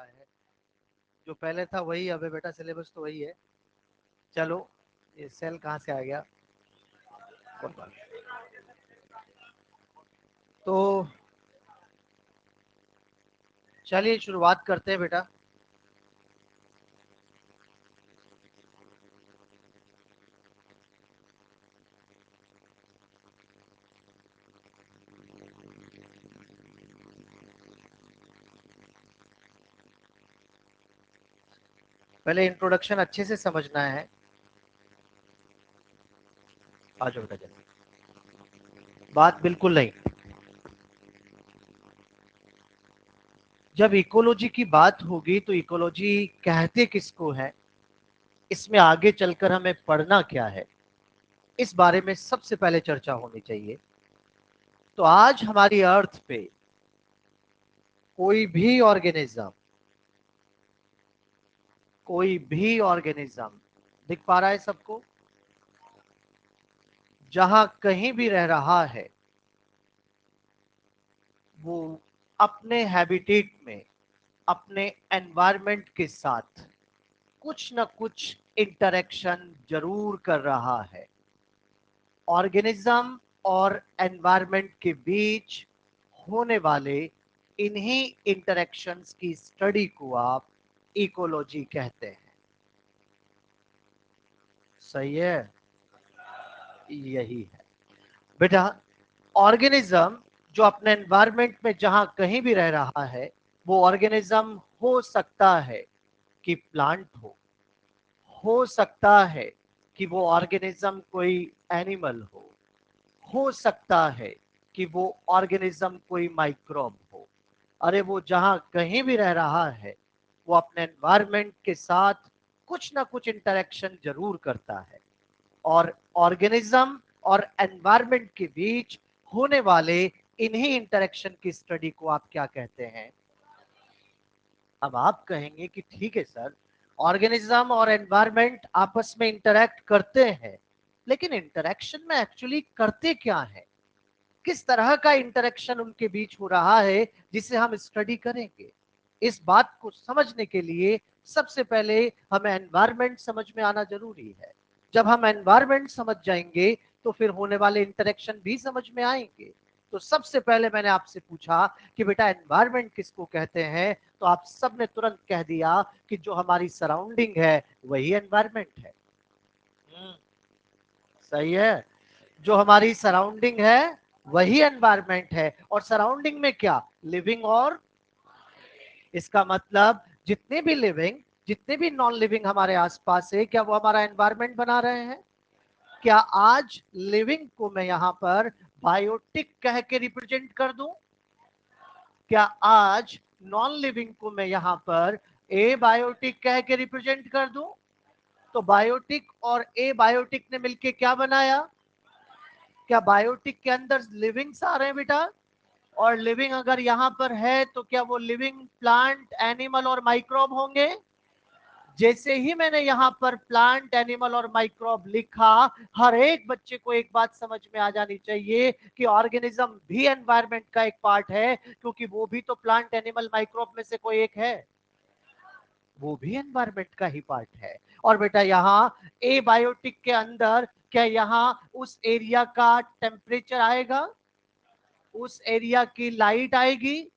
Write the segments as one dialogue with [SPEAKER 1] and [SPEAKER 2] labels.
[SPEAKER 1] है जो पहले था वही अब है बेटा, सिलेबस तो वही है। चलो, ये सेल कहाँ से आ गया? कोई बात नहीं। तो चलिए शुरुआत करते हैं बेटा। पहले इंट्रोडक्शन अच्छे से समझना है। आ जाओ बेटा जल्दी। बात बिल्कुल नहीं। जब इकोलॉजी की बात होगी तो इकोलॉजी कहते किसको है, इसमें आगे चलकर हमें पढ़ना क्या है, इस बारे में सबसे पहले चर्चा होनी चाहिए। तो आज हमारी अर्थ पे कोई भी ऑर्गेनिज्म, कोई भी ऑर्गेनिज्म दिख पा रहा है सबको, जहां कहीं भी रह रहा है वो अपने हैबिटेट में, अपने एनवायरनमेंट के साथ कुछ ना कुछ इंटरेक्शन जरूर कर रहा है। ऑर्गेनिज्म और एनवायरनमेंट के बीच होने वाले इन्हीं इंटरेक्शंस की स्टडी को आप इकोलॉजी कहते हैं। सही है, यही है बेटा। ऑर्गेनिज्म जो अपने एनवायरनमेंट में जहां कहीं भी रह रहा है, वो ऑर्गेनिज्म हो सकता है कि प्लांट हो सकता है कि वो ऑर्गेनिज्म कोई एनिमल हो सकता है कि वो ऑर्गेनिज्म कोई माइक्रोब हो। अरे वो जहां कहीं भी रह रहा है वो अपने एनवायरनमेंट के साथ कुछ ना कुछ इंटरेक्शन जरूर करता है। और ऑर्गेनिज्म और एनवायरनमेंट के बीच होने वाले इन्हीं इंटरेक्शन की स्टडी को आप क्या कहते हैं? अब आप कहेंगे कि ठीक है सर, ऑर्गेनिज्म और एनवायरनमेंट आपस में इंटरेक्ट करते हैं, लेकिन इंटरेक्शन में एक्चुअली करते क्या है? किस तरह का इंटरेक्शन उनके बीच हो रहा है जिसे हम स्टडी करेंगे? इस बात को समझने के लिए सबसे पहले हमें एनवायरनमेंट समझ में आना जरूरी है। जब हम एनवायरनमेंट समझ जाएंगे तो फिर होने वाले इंटरेक्शन भी समझ में आएंगे। तो सबसे पहले मैंने आपसे पूछा कि बेटा एनवायरनमेंट किसको कहते हैं, तो आप सबने तुरंत कह दिया कि जो हमारी सराउंडिंग है वही एनवायरनमेंट है। सही है, जो हमारी सराउंडिंग है वही एनवायरनमेंट है। और सराउंडिंग में क्या, लिविंग और, इसका मतलब जितने भी लिविंग, जितने भी नॉन लिविंग हमारे आसपास है, क्या वो हमारा एनवायरनमेंट बना रहे हैं? क्या आज लिविंग को मैं यहां पर बायोटिक कह के रिप्रेजेंट कर दूं? क्या आज नॉन लिविंग को मैं यहां पर ए बायोटिक कह के रिप्रेजेंट कर दूं? तो बायोटिक और ए बायोटिक ने मिलके क्या बनाया? क्या बायोटिक के अंदर लिविंग्स आ रहे हैं बेटा? और लिविंग अगर यहां पर है तो क्या वो लिविंग प्लांट, एनिमल और माइक्रोब होंगे? जैसे ही मैंने यहाँ पर प्लांट, एनिमल और माइक्रोब लिखा, हर एक बच्चे को एक बात समझ में आ जानी चाहिए कि ऑर्गेनिज्म भी एनवायरनमेंट का एक पार्ट है, क्योंकि वो भी तो प्लांट, एनिमल, माइक्रोब में से कोई एक है। वो भी एनवायरनमेंट का ही पार्ट है। और बेटा यहाँ ए बायोटिक के अंदर क्या यहाँ उस एरिया का टेम्परेचर आएगा, उस एरिया की लाइट आएगी,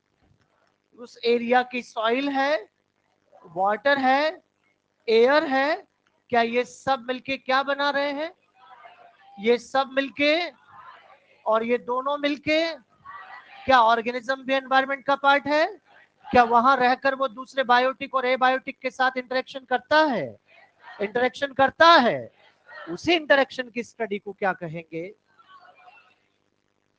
[SPEAKER 1] उस एरिया की सॉइल है, वाटर है, एयर है, क्या ये सब मिलके क्या बना रहे हैं? ये सब मिलके, और ये दोनों मिलके, क्या ऑर्गेनिज्म भी एनवायरनमेंट का पार्ट है? क्या वहां रहकर वो दूसरे बायोटिक और एबायोटिक के साथ इंटरेक्शन करता है? इंटरेक्शन करता है। उसी इंटरेक्शन की स्टडी को क्या कहेंगे?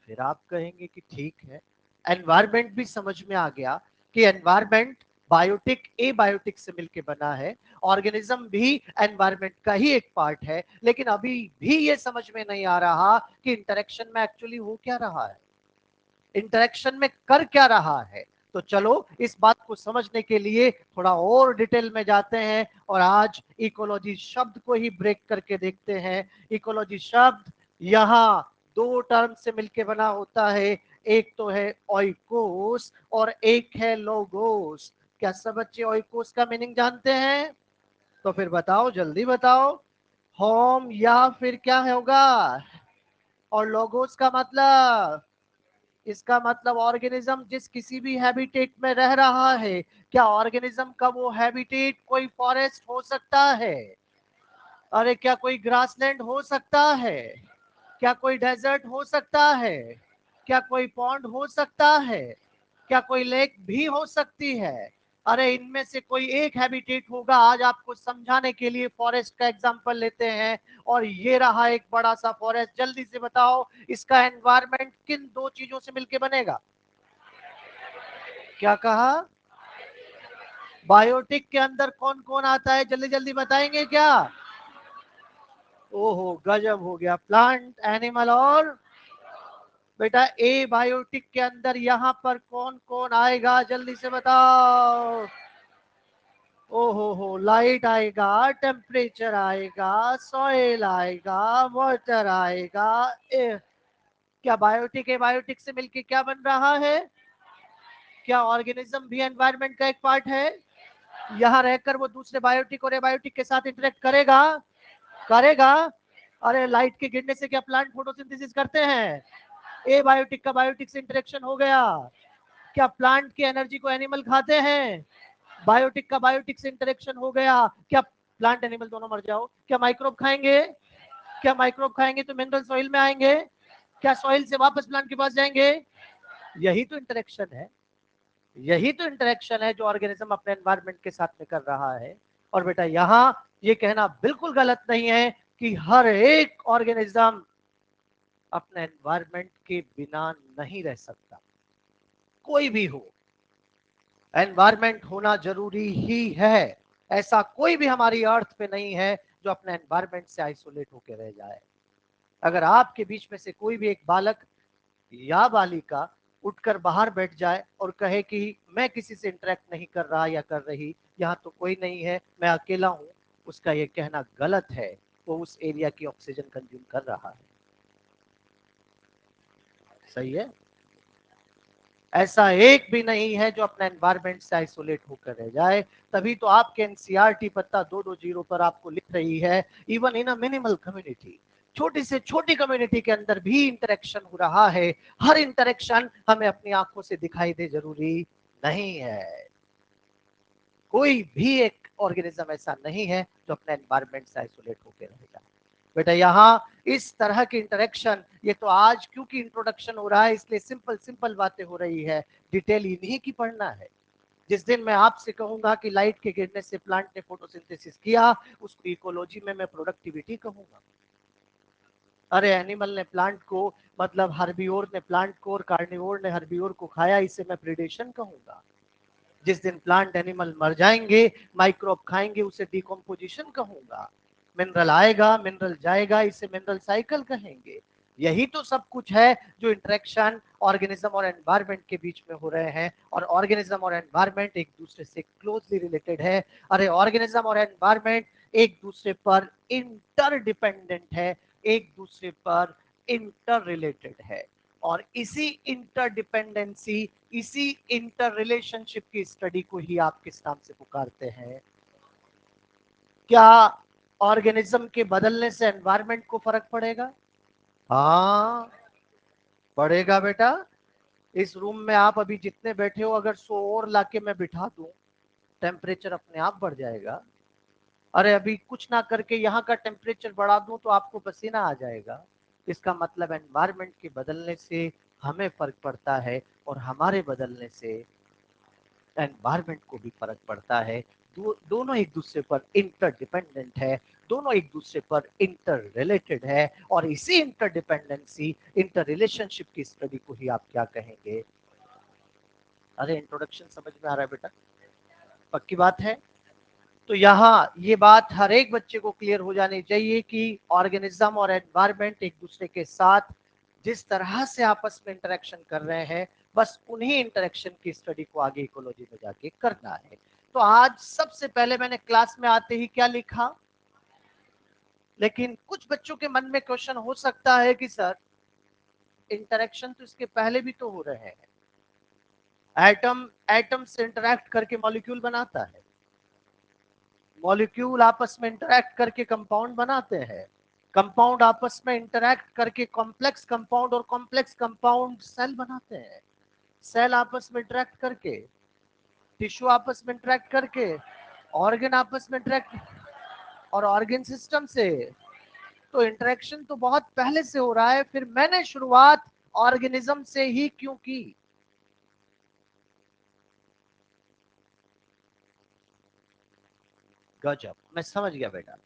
[SPEAKER 1] फिर आप कहेंगे कि ठीक है, एनवायरनमेंट भी समझ में आ गया कि एनवायरनमेंट बायोटिक ए बायोटिक से मिलके बना है, ऑर्गेनिज्म भी एनवायरनमेंट का ही एक पार्ट है, लेकिन अभी भी ये समझ में नहीं आ रहा कि इंटरेक्शन में एक्चुअली हो क्या रहा है, इंटरेक्शन में कर क्या रहा है। तो चलो इस बात को समझने के लिए थोड़ा और डिटेल में जाते हैं और आज इकोलॉजी शब्द को ही ब्रेक करके देखते हैं। इकोलॉजी शब्द यहाँ दो टर्म से मिलके बना होता है, एक तो है ओइकोस और एक है लोगोस। क्या सब बच्चे ओइकोस का मीनिंग जानते हैं? तो फिर बताओ, जल्दी बताओ। होम या फिर क्या होगा? और लोगोस का मतलब, इसका मतलब ऑर्गेनिज्म जिस किसी भी हैबिटेट में रह रहा है। क्या ऑर्गेनिज्म का वो हैबिटेट कोई फॉरेस्ट हो सकता है? अरे क्या कोई ग्रासलैंड हो सकता है? क्या कोई डेजर्ट हो सकता है? क्या कोई पॉन्ड हो सकता है? क्या कोई लेक भी हो सकती है? अरे इनमें से कोई एक हैबिटेट होगा। आज आपको समझाने के लिए फॉरेस्ट का एग्जांपल लेते हैं। और ये रहा एक बड़ा सा फॉरेस्ट। जल्दी से बताओ, इसका एनवायरनमेंट किन दो चीजों से मिलकर बनेगा? क्या कहा? बायोटिक के अंदर कौन कौन आता है? जल्दी जल्दी बताएंगे क्या? ओहो, गजब हो गया। प्लांट, एनिमल और बेटा ए बायोटिक के अंदर यहाँ पर कौन कौन आएगा? जल्दी से बताओ। ओहो हो, लाइट आएगा, टेम्परेचर आएगा, सॉइल आएगा, वाटर आएगा। क्या बायोटिक ए बायोटिक से मिलके क्या बन रहा है? क्या ऑर्गेनिज्म भी एनवायरनमेंट का एक पार्ट है? यहाँ रहकर वो दूसरे बायोटिक और एबायोटिक के साथ इंटरेक्ट करेगा? करेगा। अरे लाइट के गिरने से क्या प्लांट फोटोसिंथेसिस करते हैं? ए बायोटिक का बायोटिक से इंटरेक्शन हो गया। क्या प्लांट की एनर्जी को एनिमल खाते हैं? बायोटिक का बायोटिक से इंटरेक्शन हो गया। क्या प्लांट एनिमल दोनों मर जाओ? क्या माइक्रोब खाएंगे? क्या माइक्रोब खाएंगे तो मिनरल सॉइल में आएंगे? क्या सॉइल से वापस प्लांट के पास जाएंगे? यही तो इंटरेक्शन है। यही तो इंटरेक्शन है जो ऑर्गेनिज्म अपने एनवायरनमेंट के साथ में कर रहा है। और बेटा यहाँ ये कहना बिल्कुल गलत नहीं है कि हर एक ऑर्गेनिज्म अपने एनवायरनमेंट के बिना नहीं रह सकता। कोई भी हो, एनवायरनमेंट होना जरूरी ही है। ऐसा कोई भी हमारी अर्थ पे नहीं है जो अपने एनवायरनमेंट से आइसोलेट होकर रह जाए। अगर आपके बीच में से कोई भी एक बालक या बालिका उठकर बाहर बैठ जाए और कहे कि मैं किसी से इंटरेक्ट नहीं कर रहा या कर रही, यहाँ तो कोई नहीं है, मैं अकेला हूँ, उसका ये कहना गलत है। वो उस एरिया की ऑक्सीजन कंज्यूम कर रहा है। सही है? ऐसा एक भी नहीं है जो अपना एनवायरनमेंट से आइसोलेट होकर रह जाए। तभी तो आपके एनसीईआरटी पत्ता 220 पर आपको लिख रही है, even in a minimal community, छोटी से छोटी कम्युनिटी के अंदर भी इंटरेक्शन हो रहा है। हर इंटरेक्शन हमें अपनी आंखों से दिखाई दे जरूरी नहीं है। कोई भी एक ऑर्गेनिज्म ऐसा नहीं है जो अपने एनवायरनमेंट से आइसोलेट होकर रह जाए। बेटा यहाँ इस तरह की इंटरेक्शन, ये तो आज क्योंकि इंट्रोडक्शन हो रहा है इसलिए सिंपल सिंपल बातें हो रही है, डिटेल इन्हीं की पढ़ना है। जिस दिन मैं आपसे कहूंगा कि लाइट के गिरने से प्लांट ने फोटोसिंथेसिस किया, उसको इकोलॉजी में मैं प्रोडक्टिविटी कहूंगा। अरे एनिमल ने प्लांट को, मतलब हर्बियोर ने प्लांट को और कार्निवोर ने हर्बियोर को खाया, इसे मैं प्रीडेशन कहूंगा। जिस दिन प्लांट एनिमल मर जाएंगे, माइक्रोब खाएंगे, उसे डिकम्पोजिशन कहूंगा। मिनरल आएगा, मिनरल जाएगा, इसे मिनरल साइकिल कहेंगे। यही तो सब कुछ है जो इंटरेक्शन ऑर्गेनिज्म और एनवायरनमेंट के बीच में हो रहे हैं। और ऑर्गेनिज्म और एनवायरनमेंट एक दूसरे से क्लोजली रिलेटेड है। अरे ऑर्गेनिज्म और एनवायरनमेंट एक दूसरे पर इंटरडिपेंडेंट है, एक दूसरे पर इंटर रिलेटेड है। और इसी इंटरडिपेंडेंसी, इसी इंटर रिलेशनशिप की स्टडी को ही आप किस नाम से पुकारते हैं? क्या ऑर्गेनिज्म के बदलने से एनवायरनमेंट को फर्क पड़ेगा? हाँ, पड़ेगा बेटा। इस रूम में आप अभी जितने बैठे हो, अगर 100 और लाके मैं बिठा दूं, टेम्परेचर अपने आप बढ़ जाएगा। अरे अभी कुछ ना करके यहाँ का टेम्परेचर बढ़ा दूं तो आपको पसीना आ जाएगा। इसका मतलब एनवायरनमेंट के बदलने से हमें फर्क पड़ता है और हमारे बदलने से एनवायरनमेंट को भी फर्क पड़ता है। दोनों एक दूसरे पर इंटरडिपेंडेंट है, दोनों एक दूसरे पर इंटर रिलेटेड है। और इसी इंटरडिपेंडेंसी, इंटर रिलेशनशिप की स्टडी को ही आप क्या कहेंगे? अरे इंट्रोडक्शन समझ में आ रहा है बेटा? पक्की बात है? तो यहाँ ये बात हर एक बच्चे को क्लियर हो जानी चाहिए कि ऑर्गेनिज्म और एनवायरनमेंट एक दूसरे के साथ जिस तरह से आपस में इंटरेक्शन कर रहे हैं, बस उन्हीं इंटरेक्शन की स्टडी को आगे इकोलॉजी में जाके करना है। तो आज सबसे पहले मैंने क्लास में आते ही क्या लिखा? लेकिन कुछ बच्चों के मन में क्वेश्चन हो सकता है कि सर इंटरेक्शन तो इसके पहले भी तो हो रहे हैं, एटम एटम से इंटरेक्ट करके मॉलिक्यूल बनाता है, मॉलिक्यूल आपस में इंटरेक्ट करके कंपाउंड बनाते हैं, कंपाउंड आपस में इंटरेक्ट करके कॉम्प्लेक्स कंपाउंड, और कॉम्प्लेक्स कंपाउंड सेल बनाते हैं, सेल आपस में इंटरेक्ट करके, टिश्यू आपस में इंटरेक्ट करके, ऑर्गन आपस में इंटरेक्ट, और ऑर्गन सिस्टम से। तो इंटरेक्शन तो बहुत पहले से हो रहा है, फिर मैंने शुरुआत ऑर्गेनिज्म से ही क्यों की? गजब, मैं समझ गया बेटा।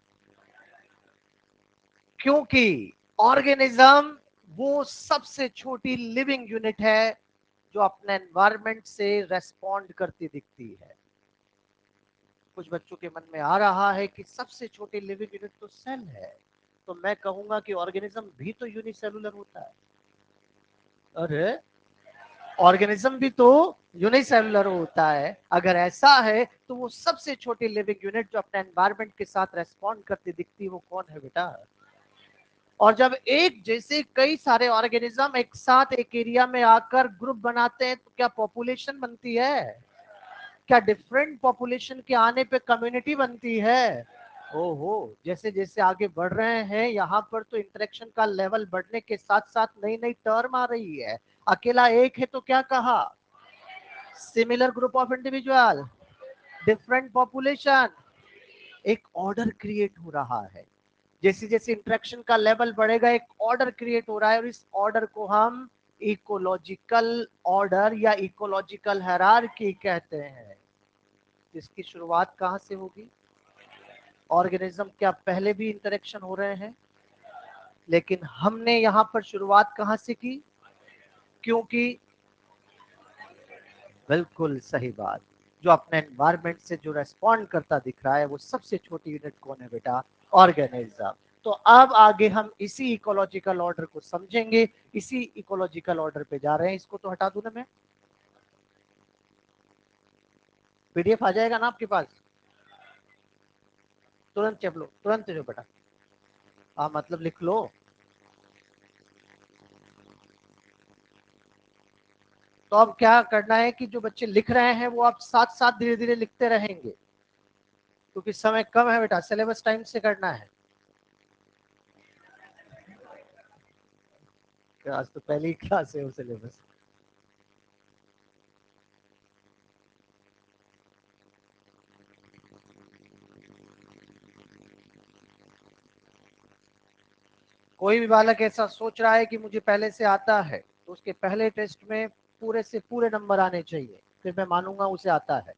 [SPEAKER 1] क्योंकि ऑर्गेनिज्म वो सबसे छोटी लिविंग यूनिट है जो अपने एनवायरनमेंट से रेस्पॉन्ड करती दिखती है। कुछ बच्चों के मन में आ रहा है कि सबसे छोटी लिविंग यूनिट तो सेल है, तो मैं कहूंगा कि ऑर्गेनिज्म भी तो यूनिसेलुलर होता है। अरे, ऑर्गेनिज्म भी तो यूनिसेलुलर होता है। अगर ऐसा है तो वो सबसे छोटी लिविंग यूनिट जो अपने एनवायरनमेंट के साथ रेस्पॉन्ड करती दिखती है, वो कौन है बेटा? और जब एक जैसे कई सारे ऑर्गेनिज्म एक साथ एक एरिया में आकर ग्रुप बनाते हैं तो क्या पॉपुलेशन बनती है? क्या डिफरेंट पॉपुलेशन के आने पे कम्युनिटी बनती है? ओहो, जैसे जैसे आगे बढ़ रहे हैं यहाँ पर तो इंटरेक्शन का लेवल बढ़ने के साथ साथ नई नई टर्म आ रही है। अकेला एक है तो क्या कहा? Similar group of individual, different population, एक ऑर्डर क्रिएट हो रहा है। जैसे जैसे इंटरेक्शन का लेवल बढ़ेगा एक ऑर्डर क्रिएट हो रहा है, और इस ऑर्डर को हम इकोलॉजिकल ऑर्डर या इकोलॉजिकल हायरार्की कहते हैं। इसकी शुरुआत कहां से होगी? ऑर्गेनिज्म क्या पहले भी इंटरेक्शन हो रहे हैं, लेकिन हमने यहां पर शुरुआत कहां से की? क्योंकि बिल्कुल सही बात, जो अपने एनवायरनमेंट से जो रेस्पॉन्ड करता दिख रहा है वो सबसे छोटी यूनिट कौन है बेटा? ऑर्गेनिज्म। तो अब आगे हम इसी इकोलॉजिकल ऑर्डर को समझेंगे, इसी इकोलॉजिकल ऑर्डर पे जा रहे हैं। इसको तो हटा दूं ना मैं? पीडीएफ आ जाएगा ना आपके पास? तुरंत चेप लो, तुरंत जो बेटा। हाँ मतलब लिख लो। तो अब क्या करना है कि जो बच्चे लिख रहे हैं वो आप साथ साथ धीरे धीरे लिखते रहेंगे, क्योंकि समय कम है बेटा, सिलेबस टाइम से करना है। आज तो पहली क्लास है वो सिलेबस। कोई भी बालक ऐसा सोच रहा है कि मुझे पहले से आता है, तो उसके पहले टेस्ट में पूरे से पूरे नंबर आने चाहिए, फिर मैं मानूंगा उसे आता है।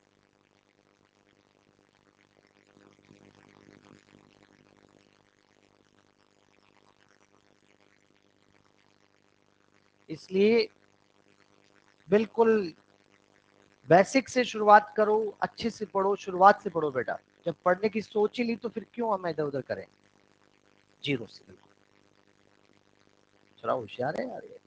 [SPEAKER 1] इसलिए बिल्कुल बेसिक से शुरुआत करो, अच्छे से पढ़ो, शुरुआत से पढ़ो बेटा। जब पढ़ने की सोच ही ली तो फिर क्यों हम इधर उधर करें? जीरो से बिल्कुल। थोड़ा होशियार है यार ये।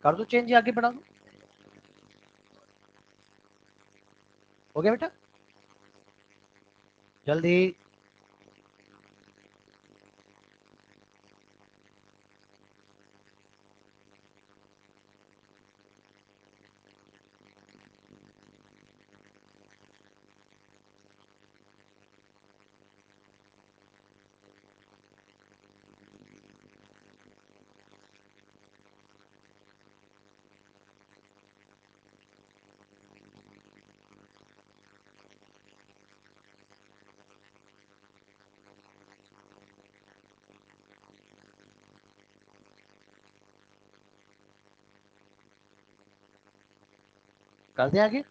[SPEAKER 1] कर दो चेंज, आगे बढ़ा दो। हो गया बेटा? जल्दी। कर दे आगे।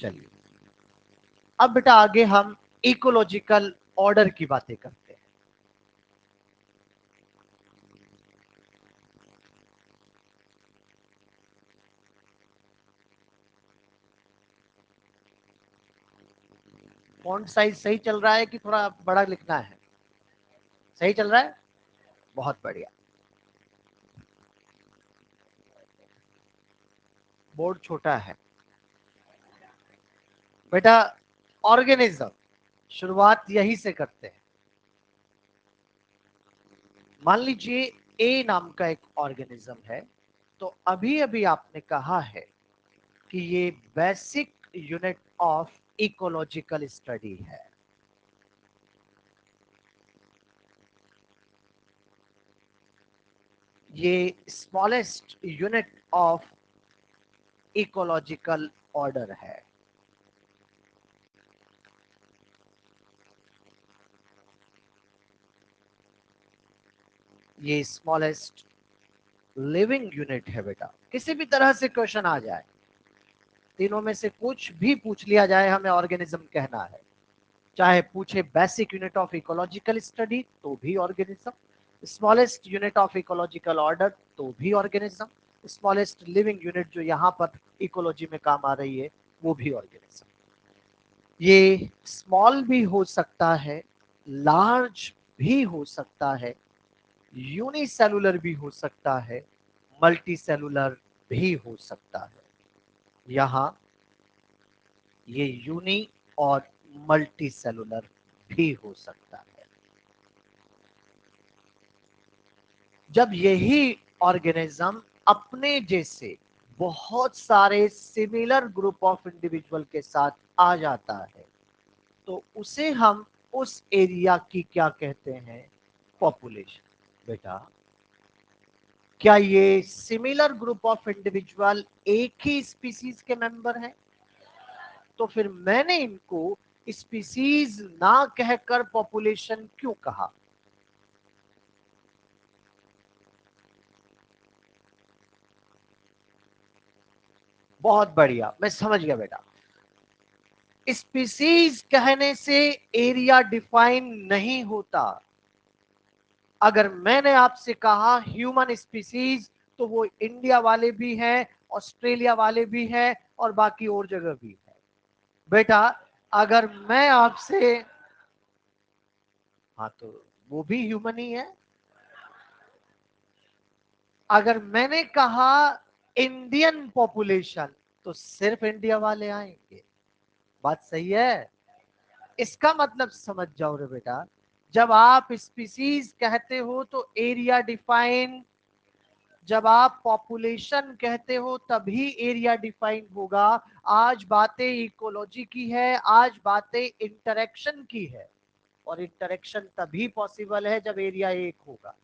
[SPEAKER 1] चलिए, अब बेटा आगे हम इकोलॉजिकल ऑर्डर की बातें करते हैं। फॉन्ट साइज सही चल रहा है कि थोड़ा बड़ा लिखना है? सही चल रहा है, बहुत बढ़िया। बोर्ड छोटा है बेटा। ऑर्गेनिज्म, शुरुआत यही से करते हैं। मान लीजिए ए नाम का एक ऑर्गेनिज्म है, तो अभी अभी आपने कहा है कि ये basic unit of ecological study है। ये smallest unit of ecological order है। ये स्मॉलेस्ट लिविंग यूनिट है बेटा। किसी भी तरह से क्वेश्चन आ जाए, तीनों में से कुछ भी पूछ लिया जाए, हमें ऑर्गेनिज्म कहना है। चाहे पूछे basic unit of ecological study तो भी organism, smallest unit of ecological order तो भी ऑर्गेनिज्म, स्मॉलेस्ट लिविंग यूनिट जो यहाँ पर इकोलॉजी में काम आ रही है वो भी ऑर्गेनिज्म। ये स्मॉल भी हो सकता है, लार्ज भी हो सकता है, यूनिसेलुलर भी हो सकता है, मल्टी सेलुलर भी हो सकता है। यहाँ ये यूनी और मल्टी सेलुलर भी हो सकता है। जब यही ऑर्गेनिज्म अपने जैसे बहुत सारे सिमिलर ग्रुप ऑफ इंडिविजुअल के साथ आ जाता है, तो उसे हम उस एरिया की क्या कहते हैं? पॉपुलेशन। बेटा, क्या ये सिमिलर ग्रुप ऑफ इंडिविजुअल एक ही स्पीसीज के मेंबर हैं? तो फिर मैंने इनको स्पीसीज ना कहकर पॉपुलेशन क्यों कहा? बहुत बढ़िया, मैं समझ गया बेटा। स्पीसीज कहने से एरिया डिफाइन नहीं होता। अगर मैंने आपसे कहा ह्यूमन स्पीसीज, तो वो इंडिया वाले भी हैं, ऑस्ट्रेलिया वाले भी हैं और बाकी और जगह भी है। बेटा, अगर मैं आपसे, हाँ तो वो भी ह्यूमन ही है। अगर मैंने कहा इंडियन पॉपुलेशन, तो सिर्फ इंडिया वाले आएंगे। बात सही है? इसका मतलब समझ जाओ रे बेटा, जब आप स्पीसीज कहते हो तो एरिया डिफाइन, जब आप पॉपुलेशन कहते हो तभी एरिया डिफाइन होगा। आज बातें इकोलॉजी की है, आज बातें इंटरेक्शन की है, और इंटरेक्शन तभी पॉसिबल है जब एरिया एक होगा।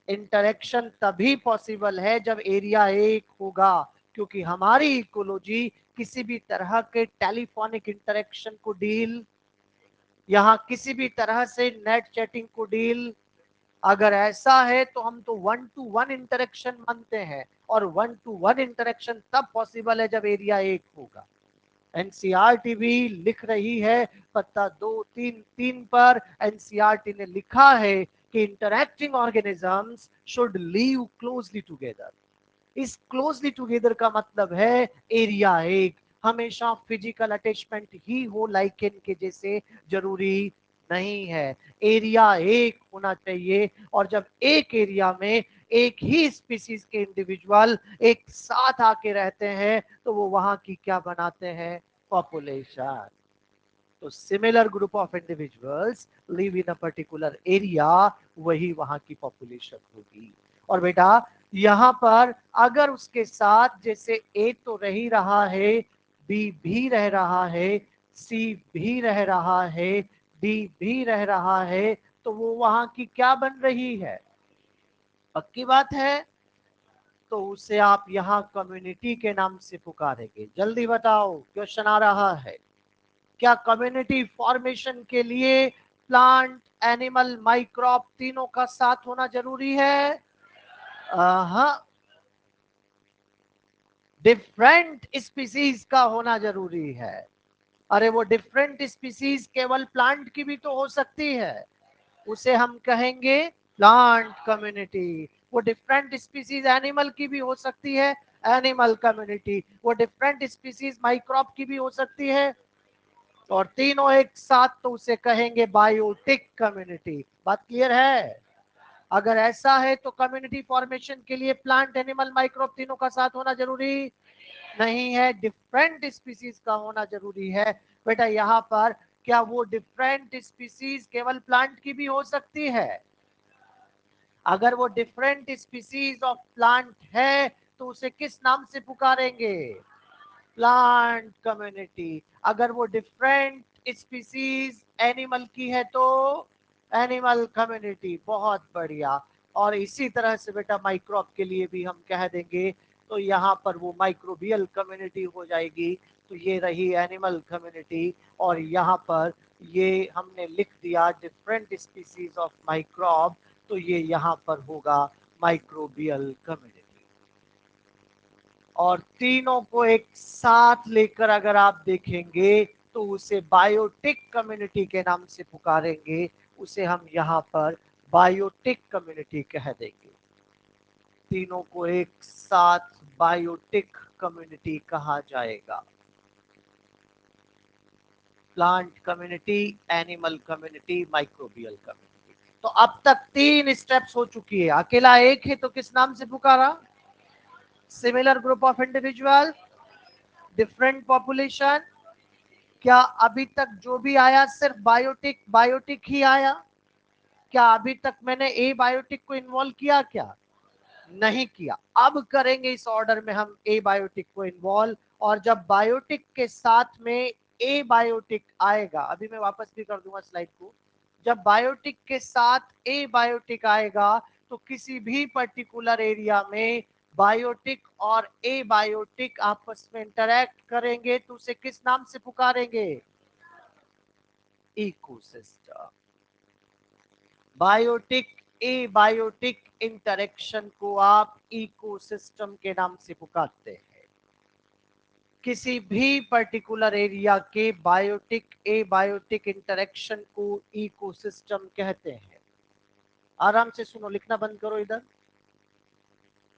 [SPEAKER 1] इंटरेक्शन तभी पॉसिबल है जब एरिया एक होगा, क्योंकि हमारी इकोलॉजी किसी भी तरह के टेलीफोनिक इंटरेक्शन को डील, यहाँ किसी भी तरह से नेट चैटिंग को डील, अगर ऐसा है तो हम तो वन टू वन इंटरेक्शन मानते हैं, और वन टू वन इंटरेक्शन तब पॉसिबल है जब एरिया एक होगा। एनसीईआरटी भी लिख रही है पत्ता 233 पर, एनसीईआरटी ने लिखा है कि interacting organisms should live closely together. इस क्लोजली टुगेदर का मतलब है एरिया एक, हमेशा फिजिकल अटैचमेंट ही हो लाइकेन के जैसे जरूरी नहीं है, एरिया एक होना चाहिए। और जब एक एरिया में एक ही स्पीसीज के इंडिविजुअल एक साथ आके रहते हैं, तो वो वहां की क्या बनाते हैं? पॉपुलेशन। तो similar group of individuals live in a particular area, वही वहां की पॉपुलेशन होगी। और बेटा, यहाँ पर अगर उसके साथ जैसे ए तो रह ही रहा है, बी भी रह रहा है, सी भी रह रहा है, डी भी रह रहा है, तो वो वहां की क्या बन रही है? पक्की बात है? तो उसे आप यहाँ कम्युनिटी के नाम से पुकारेंगे। जल्दी बताओ, क्वेश्चन आ रहा है। क्या कम्युनिटी फॉर्मेशन के लिए प्लांट, एनिमल, माइक्रोब तीनों का साथ होना जरूरी है? हाँ, डिफरेंट स्पीसीज का होना जरूरी है। अरे वो डिफरेंट स्पीसीज केवल प्लांट की भी तो हो सकती है, उसे हम कहेंगे प्लांट कम्युनिटी। वो डिफरेंट स्पीसीज एनिमल की भी हो सकती है, एनिमल कम्युनिटी। वो डिफरेंट स्पीसीज माइक्रोब की भी हो सकती है, और तीनों एक साथ तो उसे कहेंगे बायोटिक कम्युनिटी। बात क्लियर है? अगर ऐसा है तो कम्युनिटी फॉर्मेशन के लिए प्लांट, एनिमल, माइक्रोब तीनों का साथ होना जरूरी नहीं है, डिफरेंट स्पीसीज का होना जरूरी है। बेटा यहाँ पर क्या वो डिफरेंट स्पीसीज केवल प्लांट की भी हो सकती है? अगर वो डिफरेंट स्पीसीज ऑफ प्लांट है तो उसे किस नाम से पुकारेंगे? Plant community. अगर वो डिफरेंट स्पीसीज एनिमल की है तो एनिमल कम्युनिटी। बहुत बढ़िया। और इसी तरह से बेटा माइक्रोब के लिए भी हम कह देंगे तो यहाँ पर वो माइक्रोबियल कम्युनिटी हो जाएगी। तो ये रही एनिमल कम्युनिटी और यहाँ पर ये हमने लिख दिया डिफरेंट स्पीसीज ऑफ माइक्रोब, तो ये यहाँ पर होगा माइक्रोबियल कम्युनिटी। और तीनों को एक साथ लेकर अगर आप देखेंगे तो उसे बायोटिक कम्युनिटी के नाम से पुकारेंगे। उसे हम यहाँ पर बायोटिक कम्युनिटी कह देंगे। तीनों को एक साथ बायोटिक कम्युनिटी कहा जाएगा। Plant community, animal community, microbial community. तो अब तक 3 स्टेप्स हो चुकी है। अकेला एक है तो किस नाम से पुकारा? Similar group of individual, different population. क्या अभी तक जो भी आया सिर्फ बायोटिक बायोटिक ही आया? क्या अभी तक मैंने ए बायोटिक को इन्वॉल्व किया? क्या नहीं किया। अब करेंगे इस ऑर्डर में हम ए बायोटिक को इन्वॉल्व। और जब बायोटिक के साथ में ए बायोटिक आएगा, अभी मैं वापस भी कर दूंगा स्लाइड को। जब बायोटिक के साथ ए बायोटिक आएगा तो किसी भी पर्टिकुलर एरिया में बायोटिक और ए बायोटिक आपस में इंटरैक्ट करेंगे तो उसे किस नाम से पुकारेंगे? इकोसिस्टम। बायोटिक ए बायोटिक इंटरेक्शन को आप इकोसिस्टम के नाम से पुकारते हैं। किसी भी पर्टिकुलर एरिया के बायोटिक ए बायोटिक इंटरेक्शन को इकोसिस्टम कहते हैं। आराम से सुनो, लिखना बंद करो इधर।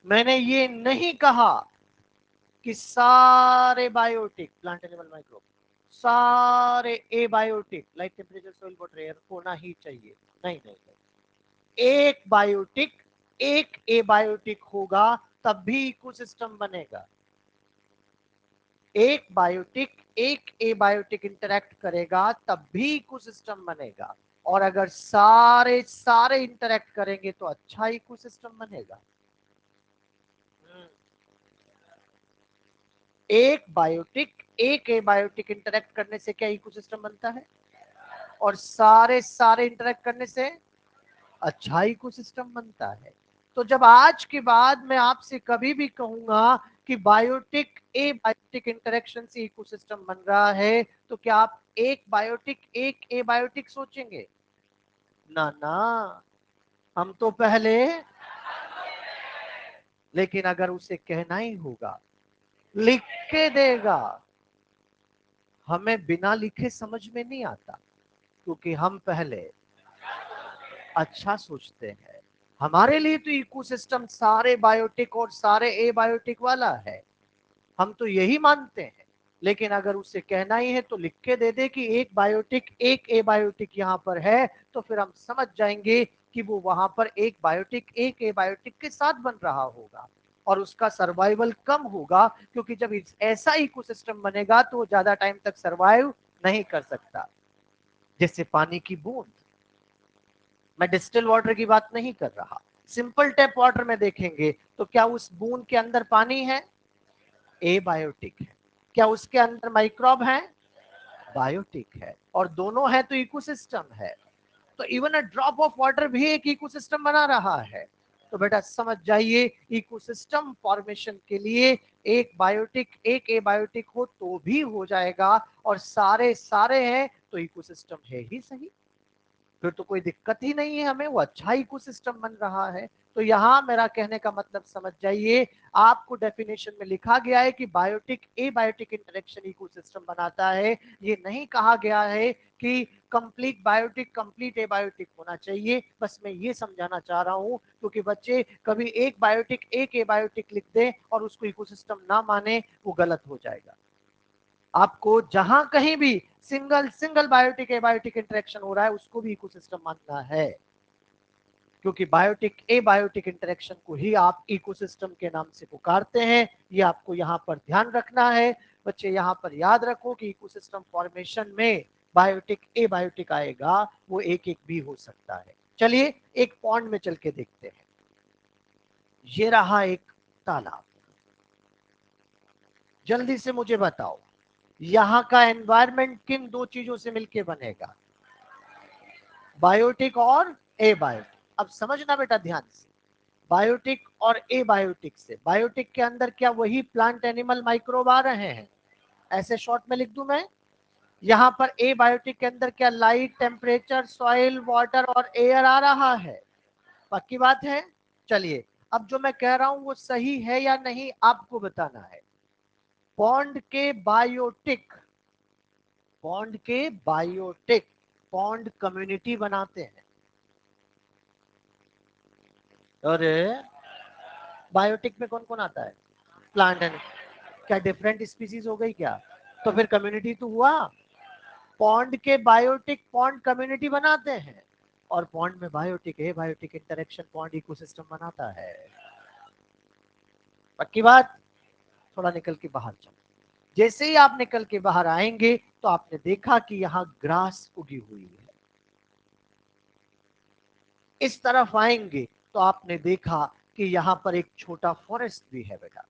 [SPEAKER 1] मैंने ये नहीं कहा कि सारे बायोटिक प्लांट एनिमल माइक्रोब, सारे abiotic like temperature soil water air होना ही चाहिए। नहीं नहीं नहीं, एक बायोटिक एक एबायोटिक होगा तब भी इकोसिस्टम बनेगा। एक बायोटिक एक एबायोटिक इंटरैक्ट करेगा तब भी इकोसिस्टम बनेगा। और अगर सारे सारे इंटरैक्ट करेंगे तो अच्छा इकोसिस्टम बनेगा। एक बायोटिक एक एबायोटिक इंटरैक्ट करने से क्या इकोसिस्टम बनता है? और सारे सारे इंटरैक्ट करने से अच्छा इकोसिस्टम बनता है। तो जब आज के बाद मैं आपसे कभी भी कहूंगा कि बायोटिक ए बायोटिक इंटरेक्शन से इकोसिस्टम बन रहा है तो क्या आप एक बायोटिक एक ए बायोटिक सोचेंगे? ना ना, हम तो पहले। लेकिन अगर उसे कहना ही होगा, लिख के देगा। हमें बिना लिखे समझ में नहीं आता क्योंकि हम पहले अच्छा सोचते हैं। हमारे लिए तो इकोसिस्टम सारे बायोटिक और सारे एबायोटिक वाला है, हम तो यही मानते हैं। लेकिन अगर उसे कहना ही है तो लिख के दे दे कि एक बायोटिक एक एबायोटिक यहाँ पर है, तो फिर हम समझ जाएंगे कि वो वहां पर एक बायोटिक एक एबायोटिक के साथ बन रहा होगा और उसका सर्वाइवल कम होगा। क्योंकि जब ऐसा इकोसिस्टम बनेगा तो वो ज्यादा टाइम तक सर्वाइव नहीं कर सकता। जैसे पानी की बूंद, मैं डिस्टिल वाटर की बात नहीं कर रहा, सिंपल टैप वाटर में देखेंगे तो क्या उस बूंद के अंदर पानी है? एबायोटिक है। क्या उसके अंदर माइक्रोब है? बायोटिक है। और दोनों है तो इकोसिस्टम है। तो even a drop of water भी एक इकोसिस्टम बना रहा है। तो बेटा समझ जाइए, इकोसिस्टम फॉर्मेशन के लिए एक बायोटिक एक एबायोटिक हो तो भी हो जाएगा और सारे सारे हैं तो इकोसिस्टम है ही सही। फिर तो कोई दिक्कत ही नहीं है हमें, वो अच्छा इकोसिस्टम बन रहा है। तो यहाँ मेरा कहने का मतलब समझ जाइए, आपको डेफिनेशन में लिखा गया है कि बायोटिक एबायोटिक इंटरेक्शन इकोसिस्टम बनाता है। ये नहीं कहा गया है कि कंप्लीट बायोटिक कंप्लीट एबायोटिक होना चाहिए। बस मैं ये समझाना चाह रहा हूँ क्योंकि बच्चे कभी एक बायोटिक एक एबायोटिक लिख दें और उसको इकोसिस्टम ना माने, वो गलत हो जाएगा। आपको जहां कहीं भी single single biotic abiotic interaction हो रहा है उसको भी इकोसिस्टम मानना है। क्योंकि बायोटिक एबायोटिक इंटरेक्शन को ही आप इकोसिस्टम के नाम से पुकारते हैं। ये आपको यहाँ पर ध्यान रखना है। बच्चे यहाँ पर याद रखो कि इकोसिस्टम फॉर्मेशन में बायोटिक एबायोटिक आएगा, वो एक एक भी हो सकता है। चलिए एक पॉन्ड में चल के देखते हैं। ये रहा एक तालाब, जल्दी से मुझे बताओ यहाँ का एनवायरनमेंट किन दो चीजों से मिलके बनेगा, बायोटिक और एबायोटिक। अब समझना बेटा ध्यान से, बायोटिक और एबायोटिक से, बायोटिक के अंदर क्या वही प्लांट एनिमल माइक्रोब आ रहे हैं, ऐसे शॉर्ट में लिख दूं मैं। यहाँ पर एबायोटिक के अंदर क्या लाइट, टेम्परेचर, सॉइल, वाटर और एयर आ रहा है, पक्की बात है। चलिए अब जो मैं कह रहा हूं वो सही है या नहीं आपको बताना है। पॉन्ड के बायोटिक, पॉन्ड के बायोटिक पॉन्ड कम्युनिटी बनाते हैं। अरे बायोटिक में कौन कौन आता है, प्लांट एंड, क्या डिफरेंट स्पीसीज हो गई क्या, तो फिर कम्युनिटी तो हुआ। पॉन्ड के बायोटिक पॉन्ड कम्युनिटी बनाते हैं और पॉन्ड में बायोटिक है, बायोटिक इंटरेक्शन पॉन्ड इकोसिस्टम बनाता है। पक्की बात। थोड़ा निकल के बाहर चलो। जैसे ही आप निकल के बाहर आएंगे तो आपने देखा कि यहाँ ग्रास उगी हुई है। इस तरफ आएंगे तो आपने देखा कि यहाँ पर एक छोटा फॉरेस्ट भी है बेटा।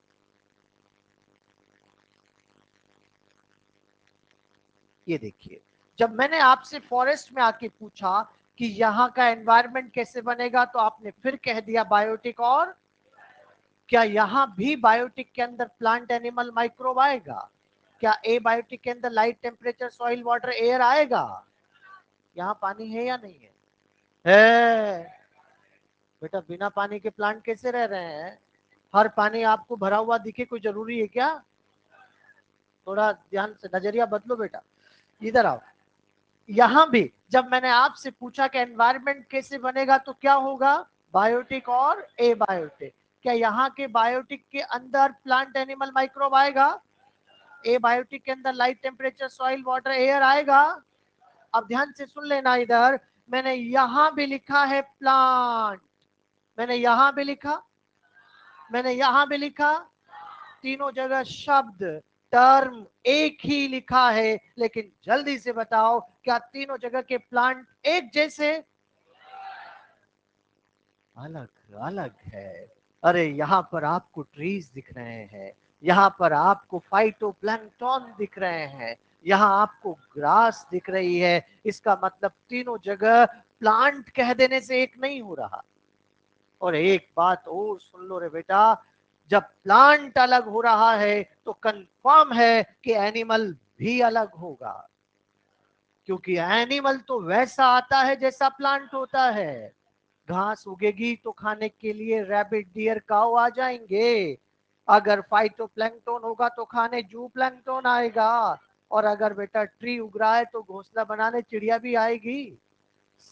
[SPEAKER 1] ये देखिए, जब मैंने आपसे फॉरेस्ट में आके पूछा कि यहाँ का एनवायरनमेंट कैसे बनेगा तो आपने फिर कह दिया बायोटिक। और क्या यहाँ भी बायोटिक के अंदर प्लांट एनिमल माइक्रोब आएगा, क्या ए बायोटिक के अंदर light, temperature, soil, water, air आएगा, यहाँ पानी है या नहीं है बेटा, बिना पानी के प्लांट कैसे रह रहे हैं, हर पानी आपको भरा हुआ दिखे कोई जरूरी है क्या, थोड़ा ध्यान से नजरिया बदलो बेटा, इधर आओ। यहां भी जब मैंने आपसे पूछा कि एनवायरनमेंट कैसे बनेगा तो क्या होगा, बायोटिक और एबायोटिक। क्या यहाँ के बायोटिक के अंदर प्लांट एनिमल माइक्रोब आएगा, एबायोटिक के अंदर light, temperature, soil, water, air आएगा। अब ध्यान से सुन लेना, इधर मैंने यहां भी लिखा है प्लांट, मैंने यहां भी लिखा, मैंने यहां भी लिखा, तीनों जगह शब्द टर्म एक ही लिखा है, लेकिन जल्दी से बताओ क्या तीनों जगह के प्लांट एक जैसे, अलग अलग है। अरे यहाँ पर आपको ट्रीज दिख रहे हैं, यहाँ पर आपको फाइटोप्लैंक्टन दिख रहे हैं, यहाँ आपको ग्रास दिख रही है, इसका मतलब तीनों जगह प्लांट कह देने से एक नहीं हो रहा। और एक बात और सुन लो रे बेटा, जब प्लांट अलग हो रहा है तो कंफर्म है कि एनिमल भी अलग होगा, क्योंकि एनिमल तो वैसा आता है जैसा प्लांट होता है। घास उगेगी तो खाने के लिए रैबिट, डियर, काऊ आ जाएंगे। अगर फाइटोप्लैंक्टन होगा तो खाने जू प्लैंक्टन आएगा। और अगर बेटा ट्री उग रहा है तो घोंसला बनाने चिड़िया भी आएगी।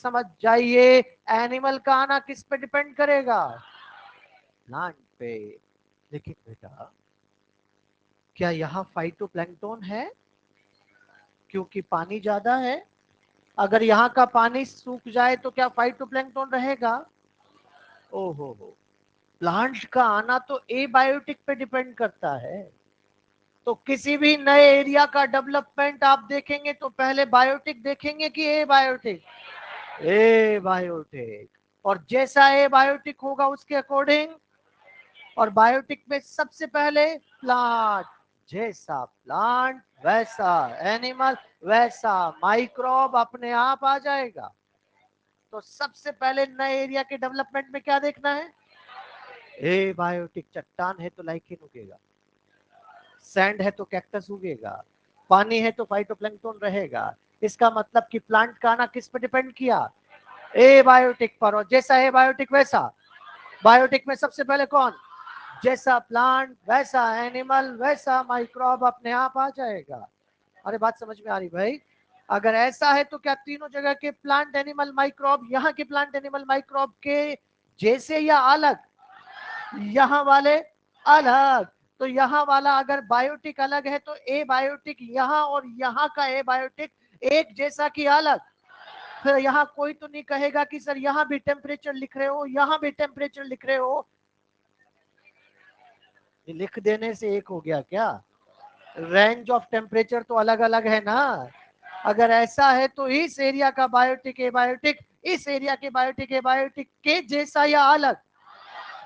[SPEAKER 1] समझ जाइए, एनिमल का आना किस पे डिपेंड करेगा, प्लांट पे। लेकिन बेटा क्या यहाँ फाइटोप्लैंक्टन है, क्योंकि पानी ज्यादा है। अगर यहाँ का पानी सूख जाए तो क्या फाइटोप्लैंक्टन रहेगा, ओहो हो। प्लांट का आना तो एबायोटिक पे डिपेंड करता है। तो किसी भी नए एरिया का डेवलपमेंट आप देखेंगे तो पहले बायोटिक देखेंगे कि एबायोटिक, एबायोटिक। और जैसा एबायोटिक होगा उसके अकॉर्डिंग, और बायोटिक में सबसे पहले प्लांट, जैसा प्लांट वैसा एनिमल, वैसा माइक्रोब अपने आप आ जाएगा। तो सबसे पहले नए एरिया के डेवलपमेंट में क्या देखना है, एबायोटिक। चट्टान है तो लाइकेन उगेगा, सैंड है तो कैक्टस उगेगा, पानी है तो फाइटोप्लैंक्टन रहेगा। इसका मतलब कि प्लांट का आना किस पर डिपेंड किया, एबायोटिक पर। और जैसा एबायोटिक वैसा बायोटिक में सबसे पहले कौन, जैसा प्लांट वैसा एनिमल वैसा माइक्रोब अपने आप आ जाएगा। अरे बात समझ में आ रही भाई, अगर ऐसा है तो क्या तीनों जगह के प्लांट एनिमल माइक्रोब यहाँ के प्लांट एनिमल माइक्रोब के जैसे या अलग, यहाँ वाले अलग। तो यहाँ वाला अगर बायोटिक अलग है तो ए बायोटिक यहाँ और यहाँ का ए बायोटिक एक जैसा कि अलग। फिर यहाँ कोई तो नहीं कहेगा कि सर यहाँ भी टेम्परेचर लिख रहे हो, यहाँ भी टेम्परेचर लिख रहे हो, लिख देने से एक हो गया क्या, रेंज ऑफ टेम्परेचर तो अलग अलग है ना। अगर ऐसा है तो इस एरिया का बायोटिक एबायोटिक इस एरिया के बायोटिक एबायोटिक के जैसा या अलग,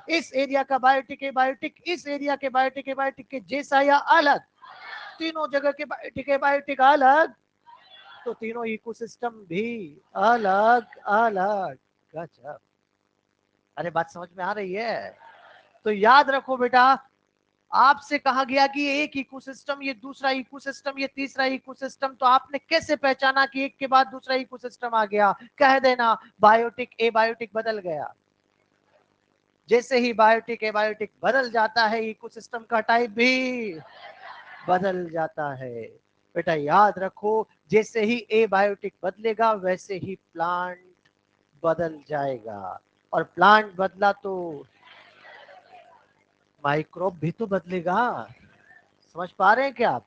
[SPEAKER 1] इस एरिया का बायोटिक एबायोटिक इस एरिया के बायोटिक एबायोटिक के जैसा या अलग, तीनों जगह के बायोटिक एबायोटिक अलग, तो तीनों इकोसिस्टम भी अलग अलग। गजब। अरे बात समझ में आ रही है? तो याद रखो बेटा, आपसे कहा गया कि एक इकोसिस्टम, ये दूसरा इकोसिस्टम, ये तीसरा इकोसिस्टम, तो आपने कैसे पहचाना कि एक के बाद दूसरा इकोसिस्टम आ गया? कह देना बायोटिक एबायोटिक बदल गया। जैसे ही बायोटिक एबायोटिक बदल जाता है, इकोसिस्टम का टाइप भी बदल जाता है। बेटा याद रखो, जैसे ही एबायोटिक बदलेगा वैसे ही प्लांट बदल जाएगा, और प्लांट बदला तो माइक्रोब भी तो बदलेगा। समझ पा रहे हैं क्या आप?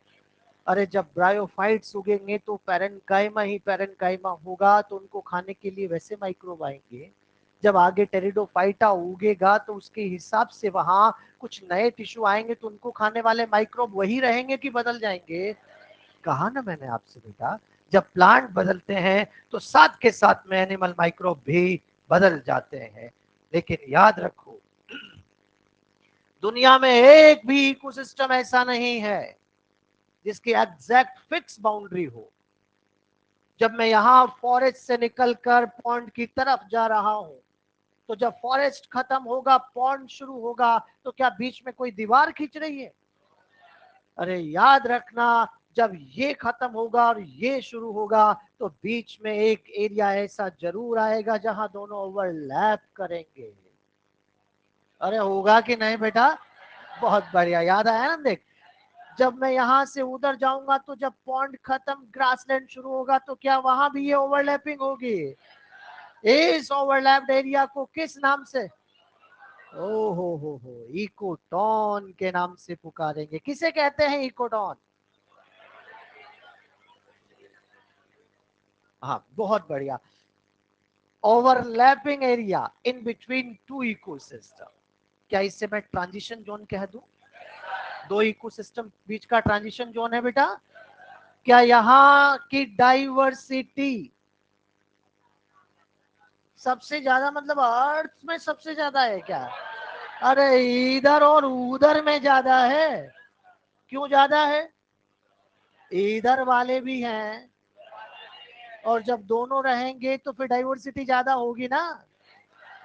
[SPEAKER 1] अरे जब ब्रायोफाइट्स उगेंगे तो पैरेनकाइमा ही पैरेनकाइमा होगा, तो उनको खाने के लिए वैसे माइक्रोब आएंगे। जब आगे टेरिडोफाइटा उगेगा तो उसके हिसाब से वहां कुछ नए टिश्यू आएंगे, तो उनको खाने वाले माइक्रोब वही रहेंगे कि बदल जाएंगे? कहा ना मैंने आपसे बेटा, जब प्लांट बदलते हैं तो साथ के साथ में एनिमल माइक्रोब भी बदल जाते हैं। लेकिन याद रखो, दुनिया में एक भी इकोसिस्टम ऐसा नहीं है जिसकी एग्जैक्ट फिक्स बाउंड्री हो। जब मैं यहाँ फॉरेस्ट से निकलकर पॉन्ड की तरफ जा रहा हूँ, तो जब फॉरेस्ट खत्म होगा पॉन्ड शुरू होगा, तो क्या बीच में कोई दीवार खींच रही है? अरे याद रखना, जब ये खत्म होगा और ये शुरू होगा, तो बीच में एक एरिया ऐसा जरूर आएगा जहां दोनों ओवरलैप करेंगे। अरे होगा कि नहीं बेटा? बहुत बढ़िया, याद आया ना? देख, जब मैं यहाँ से उधर जाऊंगा तो जब पॉन्ड खत्म ग्रासलैंड शुरू होगा, तो क्या वहां भी ये ओवरलैपिंग होगी? इस ओवरलैप्ड एरिया को किस नाम से, ओ हो, इकोटॉन के नाम से पुकारेंगे। किसे कहते हैं इकोटॉन? हाँ बहुत बढ़िया। Overlapping area in between two ecosystem. क्या इससे मैं ट्रांजिशन जोन कह दूं? दो इकोसिस्टम बीच का ट्रांजिशन जोन है बेटा। क्या यहाँ की डाइवर्सिटी सबसे ज्यादा, मतलब अर्थ में सबसे ज्यादा है क्या? अरे इधर और उधर में ज्यादा है। क्यों ज्यादा है? इधर वाले भी हैं, और जब दोनों रहेंगे तो फिर डाइवर्सिटी ज्यादा होगी ना।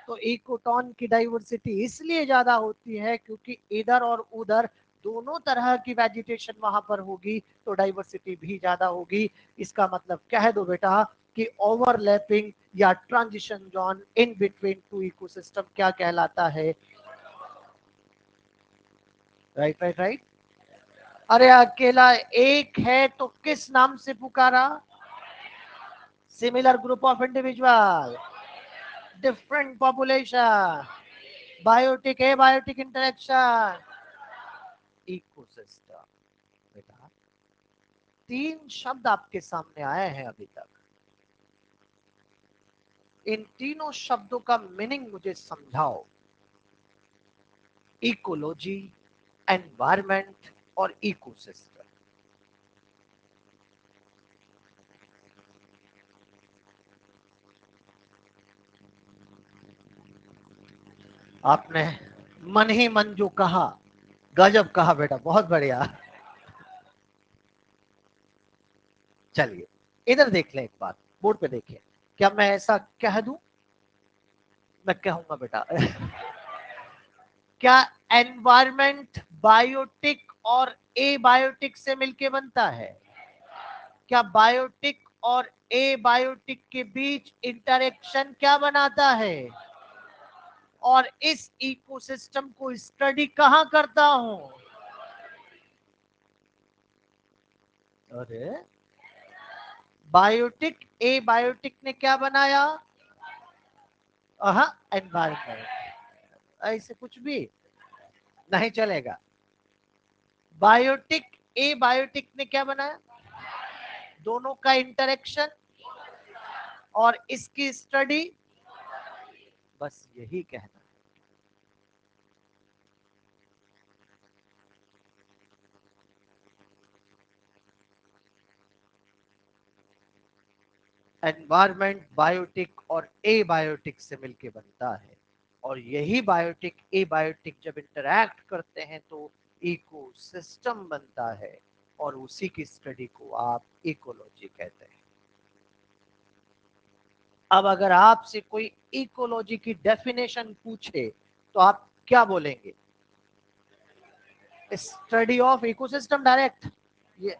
[SPEAKER 1] तो इकोटॉन की डाइवर्सिटी इसलिए ज्यादा होती है क्योंकि इधर और उधर दोनों तरह की वेजिटेशन वहां पर होगी, तो डाइवर्सिटी भी ज्यादा होगी। इसका मतलब कह दो बेटा कि ओवरलैपिंग या transition zone in between two ecosystem क्या कहलाता है? Right right right. अरे अकेला एक है तो किस नाम से पुकारा? Similar group of individual, different population, biotic abiotic interaction, ecosystem. बेटा तीन शब्द आपके सामने आए हैं अभी तक। इन तीनों शब्दों का मीनिंग मुझे समझाओ। इकोलॉजी, एनवायरमेंट और इकोसिस्टम। आपने मन ही मन जो कहा, गजब कहा बेटा, बहुत बढ़िया। चलिए इधर देख लें एक बात, बोर्ड पे देखिए। क्या मैं ऐसा कह दूं? मैं कहूंगा बेटा क्या एनवायरमेंट बायोटिक और एबायोटिक से मिलके बनता है? क्या बायोटिक और एबायोटिक के बीच इंटरेक्शन क्या बनाता है? और इस इकोसिस्टम को स्टडी कहां करता हूं? अरे बायोटिक एबायोटिक ने क्या बनाया? एनवायरमेंट। ऐसे कुछ भी नहीं चलेगा। बायोटिक एबायोटिक ने क्या बनाया? दोनों का इंटरेक्शन और इसकी स्टडी। बस यही कहना। एनवायरमेंट बायोटिक और एबायोटिक से मिलके बनता है, और यही बायोटिक एबायोटिक जब इंटरैक्ट करते हैं तो इकोसिस्टम बनता है, और उसी की स्टडी को आप इकोलॉजी कहते हैं। अब अगर आपसे कोई इकोलॉजी की डेफिनेशन पूछे तो आप क्या बोलेंगे? स्टडी ऑफ इकोसिस्टम डायरेक्ट, ये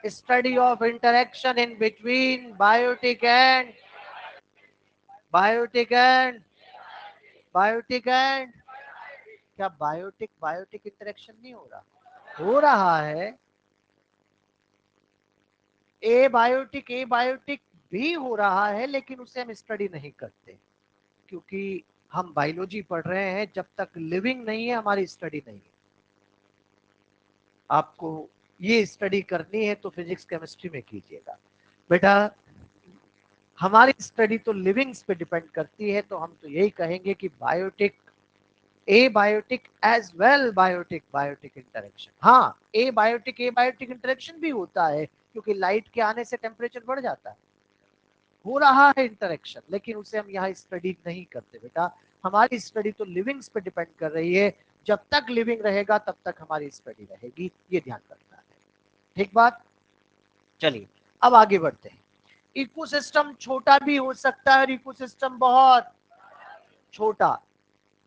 [SPEAKER 1] study of interaction in between biotic and biotic and क्या बायोटिक बायोटिक इंटरेक्शन नहीं हो रहा? हो रहा है। ए बायोटिक भी हो रहा है, लेकिन उसे हम स्टडी नहीं करते, क्योंकि हम बायोलॉजी पढ़ रहे हैं। जब तक लिविंग नहीं है हमारी स्टडी नहीं है। आपको ये स्टडी करनी है तो फिजिक्स केमिस्ट्री में कीजिएगा बेटा। हमारी स्टडी तो लिविंग्स पे डिपेंड करती है, तो हम तो यही कहेंगे कि biotic abiotic as well biotic biotic interaction. हाँ, ए बायोटिक इंटरेक्शन भी होता है, क्योंकि लाइट के आने से टेम्परेचर बढ़ जाता है, हो रहा है इंटरेक्शन, लेकिन उसे हम यहाँ स्टडी नहीं करते बेटा। हमारी स्टडी तो लिविंग्स पे डिपेंड कर रही है। जब तक लिविंग रहेगा तब तक हमारी स्टडी रहेगी, ये ध्यान रखना है। ठीक बात। चलिए अब आगे बढ़ते हैं। इकोसिस्टम छोटा भी हो सकता है और इकोसिस्टम बहुत छोटा।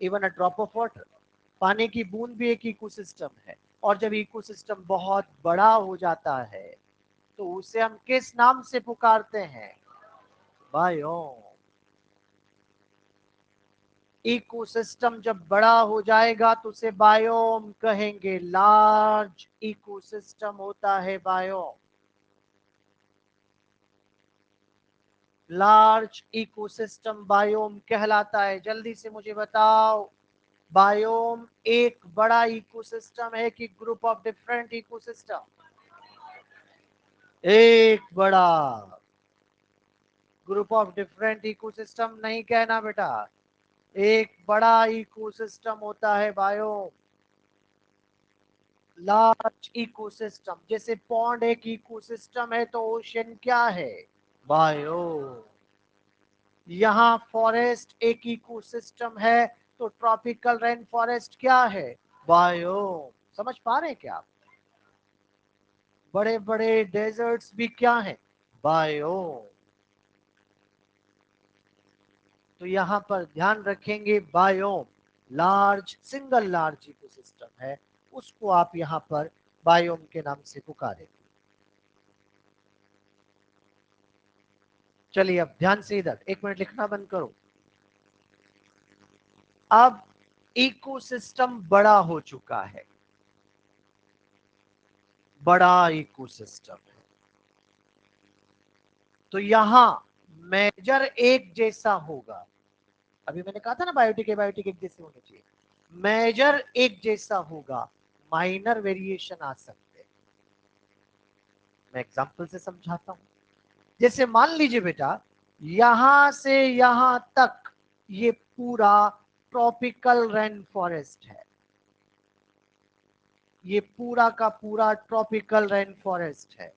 [SPEAKER 1] Even a drop of water, पानी की बूंद भी एक इकोसिस्टम है। और जब इकोसिस्टम बहुत बड़ा हो जाता है तो उसे हम किस नाम से पुकारते हैं? बायोम। इकोसिस्टम जब बड़ा हो जाएगा तो उसे बायोम कहेंगे। लार्ज इकोसिस्टम होता है बायोम। लार्ज इकोसिस्टम बायोम कहलाता है। जल्दी से मुझे बताओ, बायोम एक बड़ा इकोसिस्टम है कि ग्रुप ऑफ डिफरेंट इकोसिस्टम? एक बड़ा ग्रुप ऑफ डिफरेंट इकोसिस्टम नहीं कहना बेटा, एक बड़ा इकोसिस्टम होता है बायोम। लार्ज इकोसिस्टम, जैसे पॉन्ड एक इकोसिस्टम है तो ओशन क्या है? बायोम। यहाँ फॉरेस्ट एक इकोसिस्टम है तो ट्रॉपिकल रेन फॉरेस्ट क्या है? बायोम। समझ पा रहे हैं क्या आप? बड़े बड़े डेजर्ट्स भी क्या हैं? बायोम। तो यहाँ पर ध्यान रखेंगे, biome large, single large ecosystem है, उसको आप यहाँ पर बायोम के नाम से पुकारेंगे। चलिए अब ध्यान से इधर, एक मिनट लिखना बंद करो। अब इकोसिस्टम बड़ा हो चुका है, बड़ा इकोसिस्टम है, तो यहां मेजर एक जैसा होगा। अभी मैंने कहा था ना बायोटिक एबायोटिक एक जैसे होने चाहिए। मेजर एक जैसा होगा, माइनर वेरिएशन आ सकते हैं। मैं एग्जांपल से समझाता हूं। जैसे मान लीजिए बेटा, यहां से यहां तक ये पूरा ट्रॉपिकल रेन फॉरेस्ट है, ये पूरा का पूरा ट्रॉपिकल रेन फॉरेस्ट है।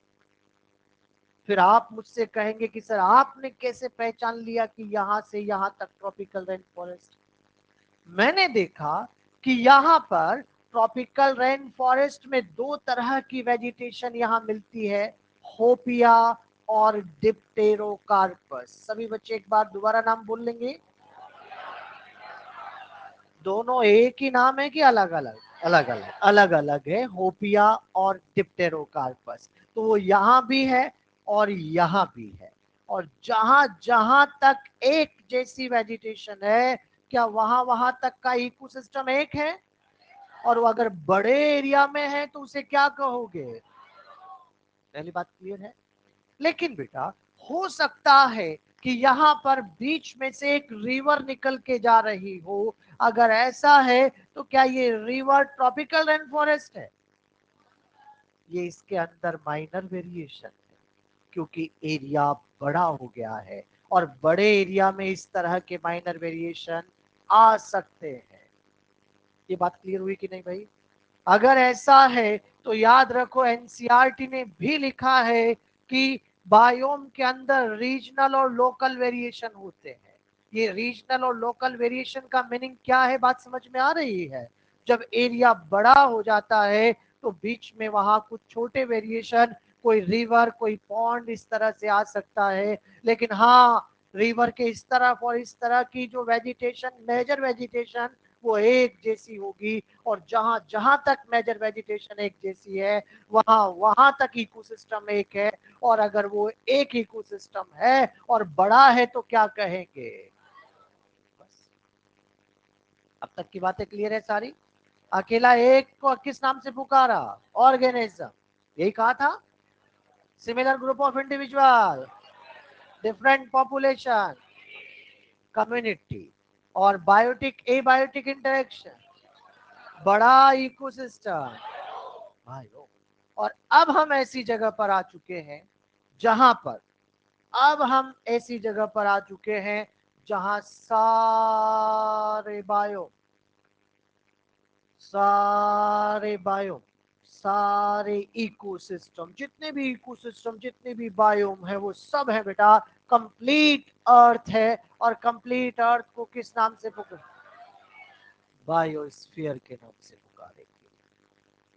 [SPEAKER 1] फिर आप मुझसे कहेंगे कि सर आपने कैसे पहचान लिया कि यहां से यहां तक ट्रॉपिकल रेन फॉरेस्ट? मैंने देखा कि यहाँ पर ट्रॉपिकल रेन फॉरेस्ट में दो तरह की वेजिटेशन यहाँ मिलती है, होपिया और डिप्टेरोकार्पस। सभी बच्चे एक बार दोबारा नाम बोल लेंगे। दोनों एक ही नाम है कि अलग अलग? अलग अलग, अलग अलग है, होपिया और डिप्टेरोकार्पस। तो वो यहाँ भी है और यहाँ भी है। और जहां जहां तक एक जैसी वेजिटेशन है, क्या वहां वहां तक का इकोसिस्टम एक है? और वो अगर बड़े एरिया में है तो उसे क्या कहोगे? पहली बात क्लियर है। लेकिन बेटा, हो सकता है कि यहाँ पर बीच में से एक रिवर निकल के जा रही हो। अगर ऐसा है तो क्या ये रिवर ट्रॉपिकल रेन फॉरेस्ट है? ये इसके अंदर माइनर वेरिएशन है, क्योंकि एरिया बड़ा हो गया है, और बड़े एरिया में इस तरह के माइनर वेरिएशन आ सकते हैं। ये बात क्लियर हुई कि नहीं भाई? अगर ऐसा है तो याद रखो, एनसीईआरटी ने भी लिखा है कि बायोम के अंदर रीजनल और लोकल वेरिएशन होते हैं। ये रीजनल और लोकल वेरिएशन का मीनिंग क्या है, बात समझ में आ रही है? जब एरिया बड़ा हो जाता है तो बीच में वहां कुछ छोटे वेरिएशन, कोई रिवर, कोई पॉन्ड इस तरह से आ सकता है, लेकिन हाँ, रिवर के इस तरफ और इस तरह की जो वेजिटेशन, मेजर वेजिटेशन, वो एक जैसी होगी। और जहां जहां तक मेजर वेजिटेशन एक जैसी है, वहां वहां तक इकोसिस्टम एक है। और अगर वो एक इकोसिस्टम है और बड़ा है तो क्या कहेंगे? बस, अब तक की बातें क्लियर है सारी? अकेला एक को किस नाम से पुकारा? ऑर्गेनिज्म। यही कहा था। Similar group of individual, different population, community. और बायोटिक एबायोटिक इंटरेक्शन, बड़ा इकोसिस्टम। भाइयों, और अब हम ऐसी जगह पर आ चुके हैं जहां पर अब हम ऐसी जगह पर आ चुके हैं जहां सारे बायो सारे इकोसिस्टम, जितने भी इकोसिस्टम, जितने भी बायोम है, वो सब है बेटा कंप्लीट अर्थ है। और कंप्लीट अर्थ को किस नाम से पुकार? बायोस्फीयर के नाम से पुकारेंगे।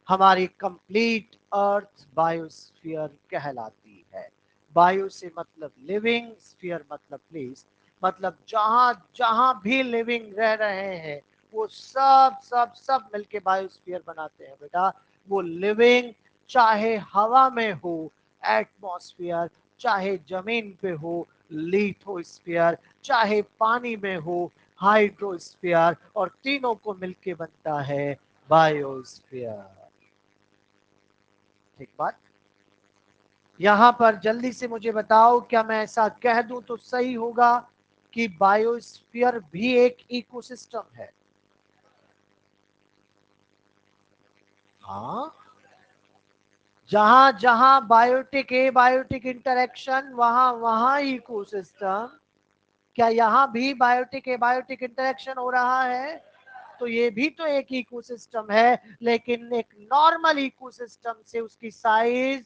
[SPEAKER 1] हमारी कंप्लीट अर्थ बायोस्फीयर कहलाती है। बायो से मतलब लिविंग, स्फीयर मतलब प्लेस, मतलब जहां जहां भी लिविंग रह रहे हैं वो सब सब सब मिलके बायोस्फीयर बनाते हैं बेटा। वो लिविंग चाहे हवा में हो, एटमॉस्फेयर, चाहे जमीन पे हो, लिथोस्फीयर, चाहे पानी में हो, हाइड्रोस्फीयर, और तीनों को मिलके बनता है बायोस्फीयर। ठीक बात। यहां पर जल्दी से मुझे बताओ, क्या मैं ऐसा कह दूं तो सही होगा कि बायोस्फीयर भी एक इकोसिस्टम है? हाँ, जहां जहां बायोटिक एबायोटिक इंटरेक्शन, वहां वहां इकोसिस्टम। क्या यहाँ भी बायोटिक एबायोटिक इंटरेक्शन हो रहा है? तो ये भी तो एक इकोसिस्टम है, लेकिन एक नॉर्मल इकोसिस्टम से उसकी साइज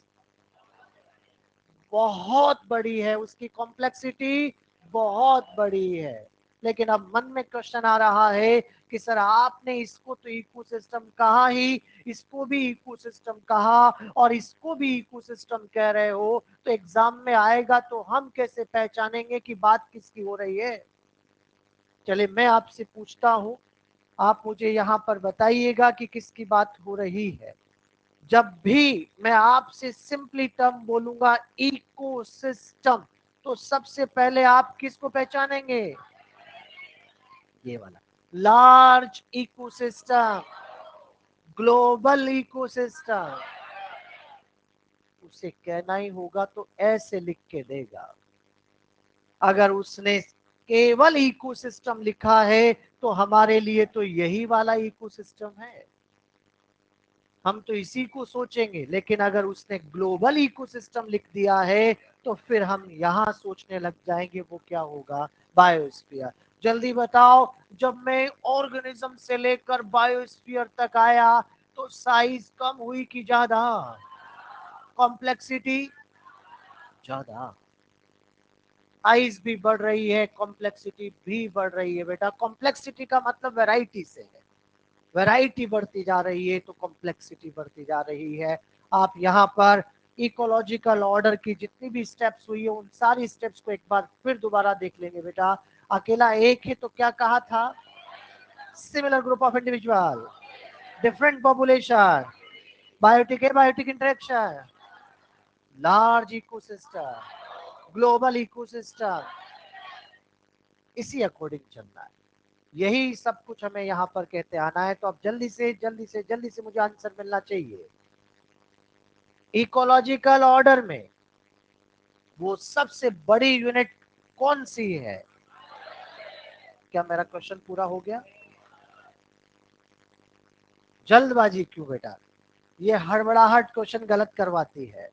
[SPEAKER 1] बहुत बड़ी है, उसकी कॉम्प्लेक्सिटी बहुत बड़ी है। लेकिन अब मन में क्वेश्चन आ रहा है कि सर, आपने इसको तो इकोसिस्टम कहा ही, इसको भी इकोसिस्टम कहा और इसको भी इकोसिस्टम कह रहे हो, तो एग्जाम में आएगा तो हम कैसे पहचानेंगे कि बात किसकी हो रही है? चलिए मैं आपसे पूछता हूं, आप मुझे यहाँ पर बताइएगा कि किसकी बात हो रही है। जब भी मैं आपसे सिंपली टर्म बोलूंगा इकोसिस्टम, तो सबसे पहले आप किसको पहचानेंगे? ये वाला, लार्ज इकोसिस्टम, ग्लोबल इकोसिस्टम। उसे कहना ही होगा तो ऐसे लिख के देगा। अगर उसने केवल इकोसिस्टम लिखा है तो हमारे लिए तो यही वाला इकोसिस्टम है, हम तो इसी को सोचेंगे। लेकिन अगर उसने ग्लोबल इकोसिस्टम लिख दिया है तो फिर हम यहाँ सोचने लग जाएंगे वो क्या होगा? बायोस्फीयर। जल्दी बताओ, जब मैं ऑर्गेनिज्म से लेकर बायोस्फीयर तक आया तो साइज कम हुई कि ज्यादा? कॉम्प्लेक्सिटी ज्यादा। साइज भी बढ़ रही है, कॉम्प्लेक्सिटी भी बढ़ रही है बेटा। कॉम्प्लेक्सिटी का मतलब वैरायटी से है, वैरायटी बढ़ती जा रही है तो कॉम्प्लेक्सिटी बढ़ती जा रही है। आप यहाँ पर इकोलॉजिकल ऑर्डर की जितनी भी स्टेप्स हुई है उन सारी स्टेप्स को एक बार फिर दोबारा देख लेंगे बेटा। अकेला एक है तो क्या कहा था? Similar group of individual, different population, biotic है biotic interaction, large ecosystem, global ecosystem, इसी अकॉर्डिंग चलना है। यही सब कुछ हमें यहाँ पर कहते आना है। तो अब जल्दी से जल्दी से जल्दी से मुझे आंसर मिलना चाहिए। इकोलॉजिकल ऑर्डर में वो सबसे बड़ी यूनिट कौन सी है? क्या मेरा क्वेश्चन पूरा हो गया? जल्दबाजी क्यों बेटा? ये हड़बड़ाहट क्वेश्चन गलत करवाती है।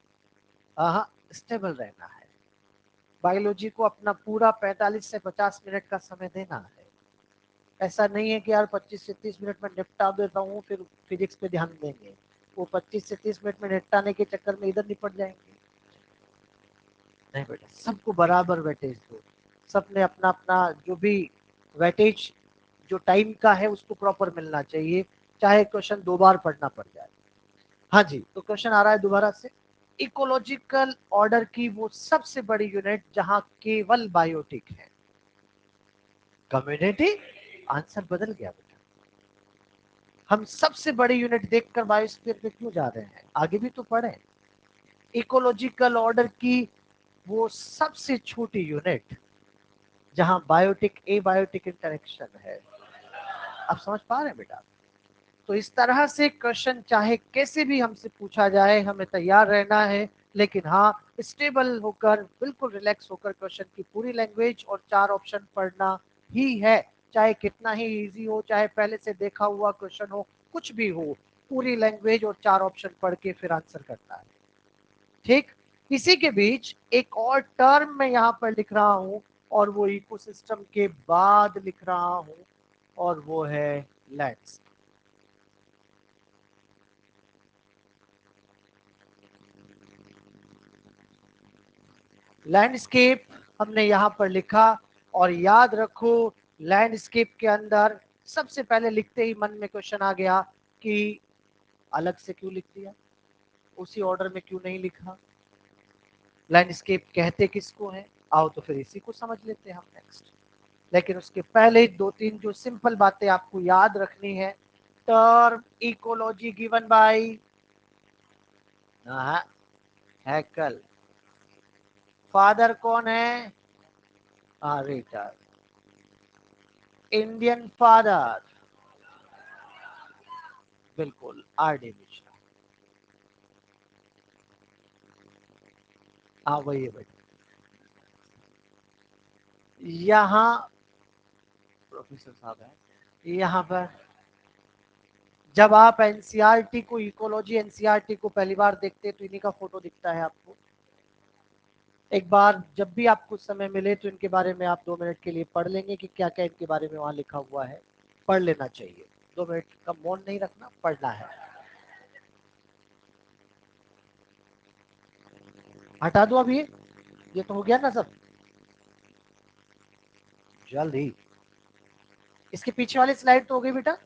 [SPEAKER 1] हाँ, स्टेबल रहना है। बायोलॉजी को अपना पूरा 45 से 50 मिनट का समय देना है। ऐसा नहीं है कि यार 25 से 30 मिनट में निपटा देता हूँ फिर फिजिक्स पे ध्यान देंगे। वो 25 से 30 मिनट में निपटाने के चक्कर में इधर निपट जाएंगे। नहीं बेटा, सबको बराबर वेटेज दो। सबने अपना अपना जो भी वेटेज जो टाइम का है उसको प्रॉपर मिलना चाहिए, चाहे क्वेश्चन 2 बार पढ़ना पड़ जाए। हाँ जी, तो क्वेश्चन आ रहा है दोबारा से। इकोलॉजिकल ऑर्डर की वो सबसे बड़ी यूनिट जहां केवल बायोटिक है, कम्युनिटी। आंसर बदल गया बेटा। हम सबसे बड़ी यूनिट देखकर बायोस्फीयर पे क्यों जा रहे हैं, आगे भी तो पढ़े। इकोलॉजिकल ऑर्डर की वो सबसे छोटी यूनिट जहां बायोटिक एबायोटिक इंटरेक्शन है। आप समझ पा रहे हैं बेटा। तो इस तरह से क्वेश्चन चाहे कैसे भी हमसे पूछा जाए, हमें तैयार रहना है, लेकिन हाँ, स्टेबल होकर बिल्कुल रिलैक्स होकर क्वेश्चन की पूरी लैंग्वेज और 4 ऑप्शन पढ़ना ही है। चाहे कितना ही इजी हो, चाहे पहले से देखा हुआ क्वेश्चन हो, कुछ भी हो, पूरी लैंग्वेज और 4 ऑप्शन पढ़ के फिर आंसर करना है। ठीक। इसी के बीच एक और टर्म मैं यहाँ पर लिख रहा हूँ, और वो इकोसिस्टम के बाद लिख रहा हूँ, और वो है लैंड्स। लैंडस्केप हमने यहाँ पर लिखा, और याद रखो लैंडस्केप के अंदर सबसे पहले लिखते ही मन में क्वेश्चन आ गया कि अलग से क्यों लिख दिया, उसी ऑर्डर में क्यों नहीं लिखा, लैंडस्केप कहते किसको है। आओ तो फिर इसी को समझ लेते हैं हम नेक्स्ट। लेकिन उसके पहले 2-3 जो सिंपल बातें आपको याद रखनी है। Term ecology given by Haeckel. Father कौन है, रेटर। इंडियन फादर, बिल्कुल आर डी मिश्रा। हाँ वही है बेटा। यहाँ प्रोफेसर साहब है यहाँ पर। जब आप एनसीईआरटी को, इकोलॉजी एनसीईआरटी को पहली बार देखते हैं तो इन्हीं का फोटो दिखता है आपको। एक बार जब भी आपको समय मिले तो इनके बारे में आप 2 मिनट के लिए पढ़ लेंगे कि क्या क्या इनके बारे में वहां लिखा हुआ है। पढ़ लेना चाहिए, 2 मिनट का मौन नहीं रखना, पढ़ना है। हटा दो अब ये तो हो गया ना सब, जल्दी। इसके पीछे वाली स्लाइड तो हो गई बेटा।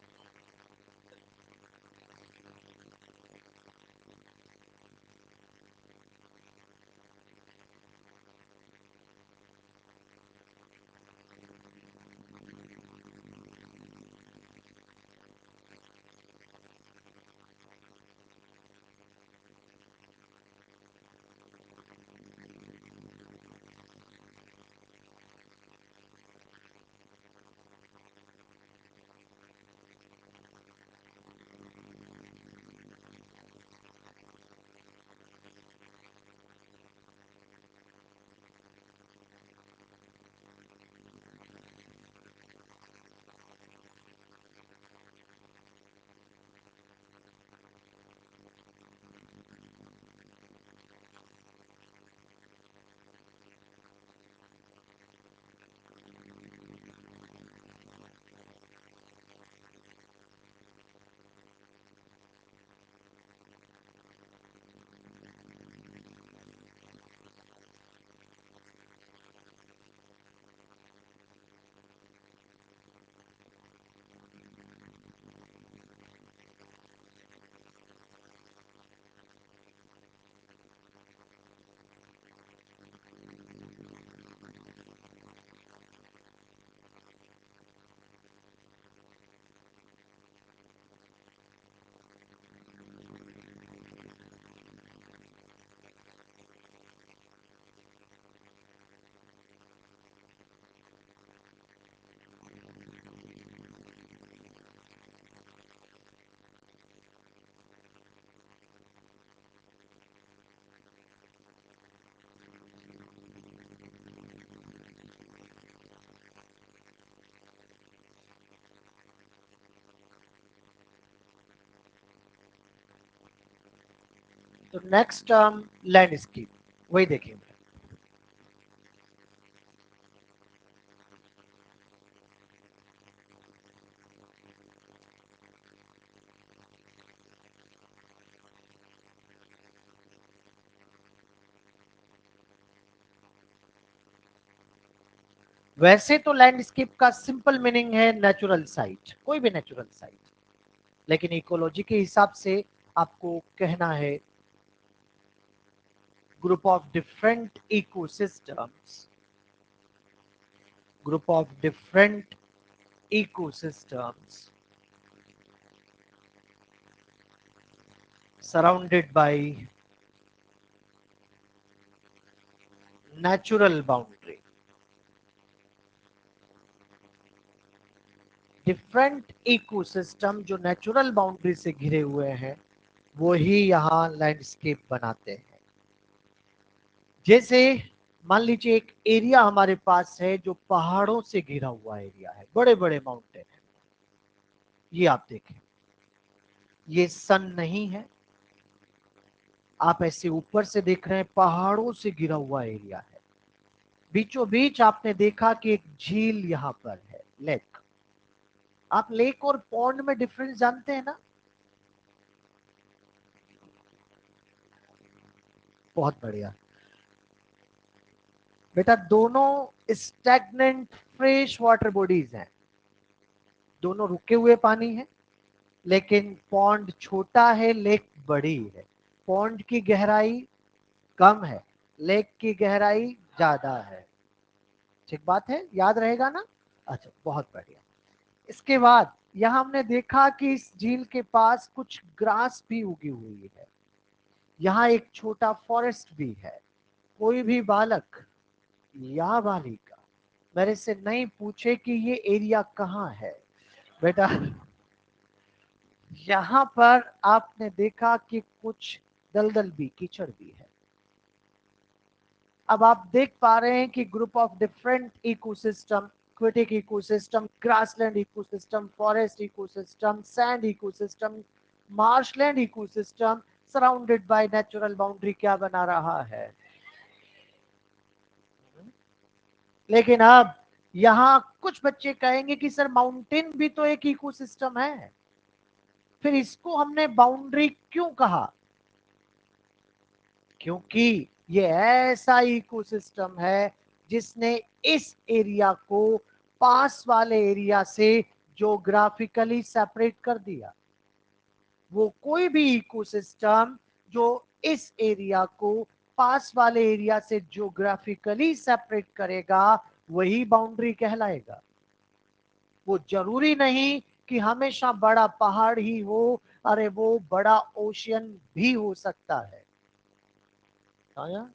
[SPEAKER 1] तो नेक्स्ट टर्म लैंडस्केप, वही देखेंगे। वैसे तो लैंडस्केप का सिंपल मीनिंग है नेचुरल साइट, कोई भी नेचुरल साइट, लेकिन इकोलॉजी के हिसाब से आपको कहना है group of different ecosystems, group of different ecosystems surrounded by natural boundary. Different ecosystem जो नेचुरल बाउंड्री से घिरे हुए हैं वो ही यहाँ लैंडस्केप बनाते हैं। जैसे मान लीजिए एक एरिया हमारे पास है जो पहाड़ों से घिरा हुआ एरिया है, बड़े बड़े माउंटेन है। ये आप देखें, ये सन नहीं है, आप ऐसे ऊपर से देख रहे हैं, पहाड़ों से घिरा हुआ एरिया है। बीचों बीच आपने देखा कि एक झील यहाँ पर है, लेक। आप लेक और पॉन्ड में डिफरेंस जानते हैं ना? बहुत बढ़िया बेटा, दोनों स्टैग्नेंट फ्रेश वाटर बॉडीज हैं, दोनों रुके हुए पानी है, लेकिन पॉन्ड छोटा है, लेक बड़ी है। पॉन्ड की गहराई कम है, लेक की गहराई ज्यादा है। ठीक बात है, याद रहेगा ना? अच्छा, बहुत बढ़िया। इसके बाद यहाँ हमने देखा कि इस झील के पास कुछ ग्रास भी उगी हुई है, यहाँ एक छोटा फॉरेस्ट भी है। कोई भी बालक या बालिका मेरे से नहीं पूछे कि ये एरिया कहाँ है बेटा। यहाँ पर आपने देखा कि कुछ दलदल भी, कीचड़ भी है। अब आप देख पा रहे हैं कि group of different ecosystem, aquatic ecosystem, grassland ecosystem, forest ecosystem, sand ecosystem, marshland ecosystem surrounded by natural boundary क्या बना रहा है। लेकिन अब यहाँ कुछ बच्चे कहेंगे कि सर माउंटेन भी तो एक इकोसिस्टम है, फिर इसको हमने बाउंड्री क्यों कहा? क्योंकि ये ऐसा इकोसिस्टम है जिसने इस एरिया को पास वाले एरिया से ज्योग्राफिकली सेपरेट कर दिया। वो कोई भी इकोसिस्टम जो इस एरिया को पास वाले एरिया से ज्योग्राफिकली सेपरेट करेगा वही बाउंड्री कहलाएगा। वो जरूरी नहीं कि हमेशा बड़ा पहाड़ ही हो, अरे वो बड़ा ओशियन भी हो सकता है। आया?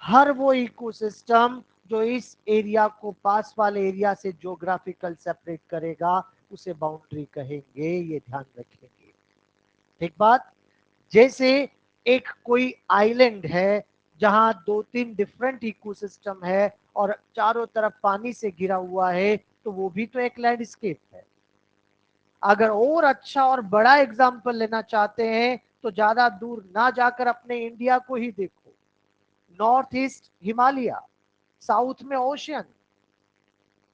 [SPEAKER 1] हर वो इकोसिस्टम जो इस एरिया को पास वाले एरिया से ज्योग्राफिकल सेपरेट करेगा उसे बाउंड्री कहेंगे, ये ध्यान रखेंगे। ठीक बात। जैसे एक कोई आइलैंड है जहां दो तीन डिफरेंट इकोसिस्टम है और चारों तरफ पानी से घिरा हुआ है, तो वो भी तो एक लैंडस्केप है। अगर और अच्छा और बड़ा एग्जाम्पल लेना चाहते हैं तो ज्यादा दूर ना जाकर अपने इंडिया को ही देखो। नॉर्थ ईस्ट हिमालय, साउथ में ओशियन,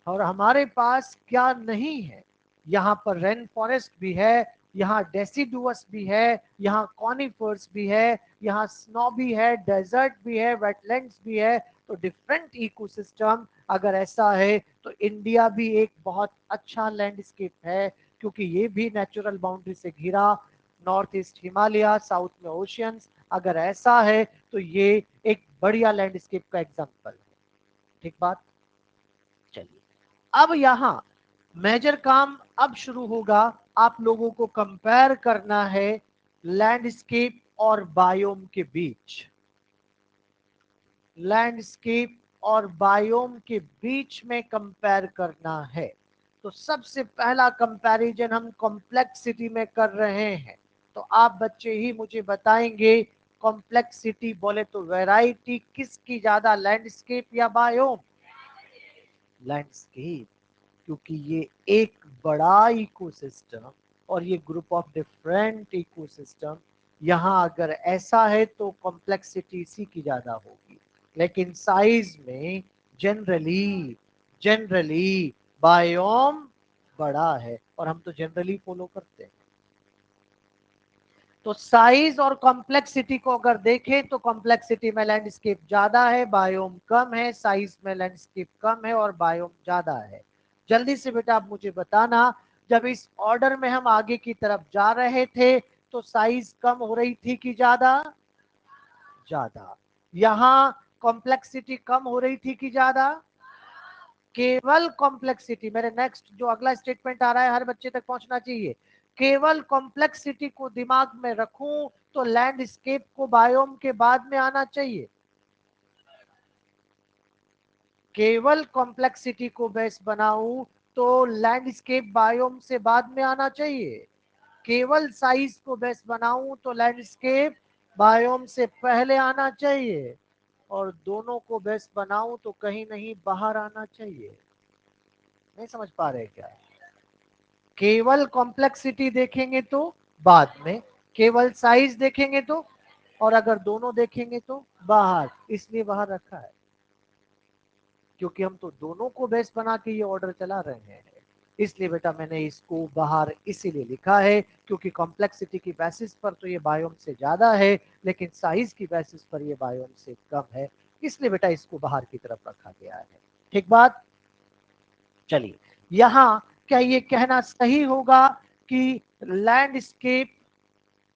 [SPEAKER 1] और हमारे पास क्या नहीं है? यहाँ पर रेन फॉरेस्ट भी है, यहाँ डेसिडुअस भी है, यहाँ कॉनिफर्स भी है, यहाँ स्नो भी है, डेजर्ट भी है, वेटलैंड्स भी है। तो डिफरेंट इकोसिस्टम अगर ऐसा है तो इंडिया भी एक बहुत अच्छा लैंडस्केप है, क्योंकि ये भी नेचुरल बाउंड्री से घिरा, नॉर्थ ईस्ट हिमालय, साउथ में ओशियंस। अगर ऐसा है तो ये एक बढ़िया लैंडस्केप का एग्जाम्पल है। ठीक बात। चलिए, अब यहाँ मेजर काम अब शुरू होगा। आप लोगों को कंपेयर करना है लैंडस्केप और बायोम के बीच, लैंडस्केप और बायोम के बीच में कंपेयर करना है। तो सबसे पहला कंपैरिजन हम कॉम्प्लेक्सिटी में कर रहे हैं। तो आप बच्चे ही मुझे बताएंगे, कॉम्प्लेक्सिटी बोले तो वैरायटी किसकी ज्यादा, लैंडस्केप या बायोम? लैंडस्केप, क्योंकि ये एक बड़ा इकोसिस्टम और ये ग्रुप ऑफ डिफरेंट इकोसिस्टम, यहाँ अगर ऐसा है तो कॉम्प्लेक्सिटी इसी की ज्यादा होगी। लेकिन साइज में जनरली जनरली बायोम बड़ा है, और हम तो जनरली फॉलो करते हैं। तो साइज और कॉम्प्लेक्सिटी को अगर देखें तो कॉम्प्लेक्सिटी में लैंडस्केप ज्यादा है, बायोम कम है, साइज में लैंडस्केप कम है और बायोम ज्यादा है। जल्दी से बेटा आप मुझे बताना, जब इस ऑर्डर में हम आगे की तरफ जा रहे थे तो साइज कम हो रही थी कि ज्यादा? ज्यादा। यहां कॉम्प्लेक्सिटी कम हो रही थी कि ज्यादा? केवल कॉम्प्लेक्सिटी, मेरे नेक्स्ट जो अगला स्टेटमेंट आ रहा है हर बच्चे तक पहुंचना चाहिए, केवल कॉम्प्लेक्सिटी को दिमाग में रखूं तो लैंडस्केप को बायोम के बाद में आना चाहिए। केवल कॉम्प्लेक्सिटी को बेस बनाऊं तो लैंडस्केप बायोम से बाद में आना चाहिए। केवल साइज को बेस बनाऊं तो लैंडस्केप बायोम से पहले आना चाहिए, और दोनों को बेस बनाऊं तो कहीं नहीं बाहर आना चाहिए। नहीं समझ पा रहे क्या? केवल कॉम्प्लेक्सिटी देखेंगे तो बाद में, केवल साइज देखेंगे तो, और अगर दोनों देखेंगे तो बाहर। इसलिए बाहर रखा है क्योंकि हम तो दोनों को बेस बना के ये ऑर्डर चला रहे हैं। इसलिए बेटा मैंने इसको बाहर इसीलिए लिखा है क्योंकि कॉम्प्लेक्सिटी की बेसिस पर तो ये बायोम से ज्यादा है, लेकिन साइज की बेसिस पर ये बायोम से कम है। इसलिए बेटा इसको बाहर की तरफ रखा गया है। ठीक बात? चलिए, यहां क्या ये कहना सही होगा कि लैंडस्केप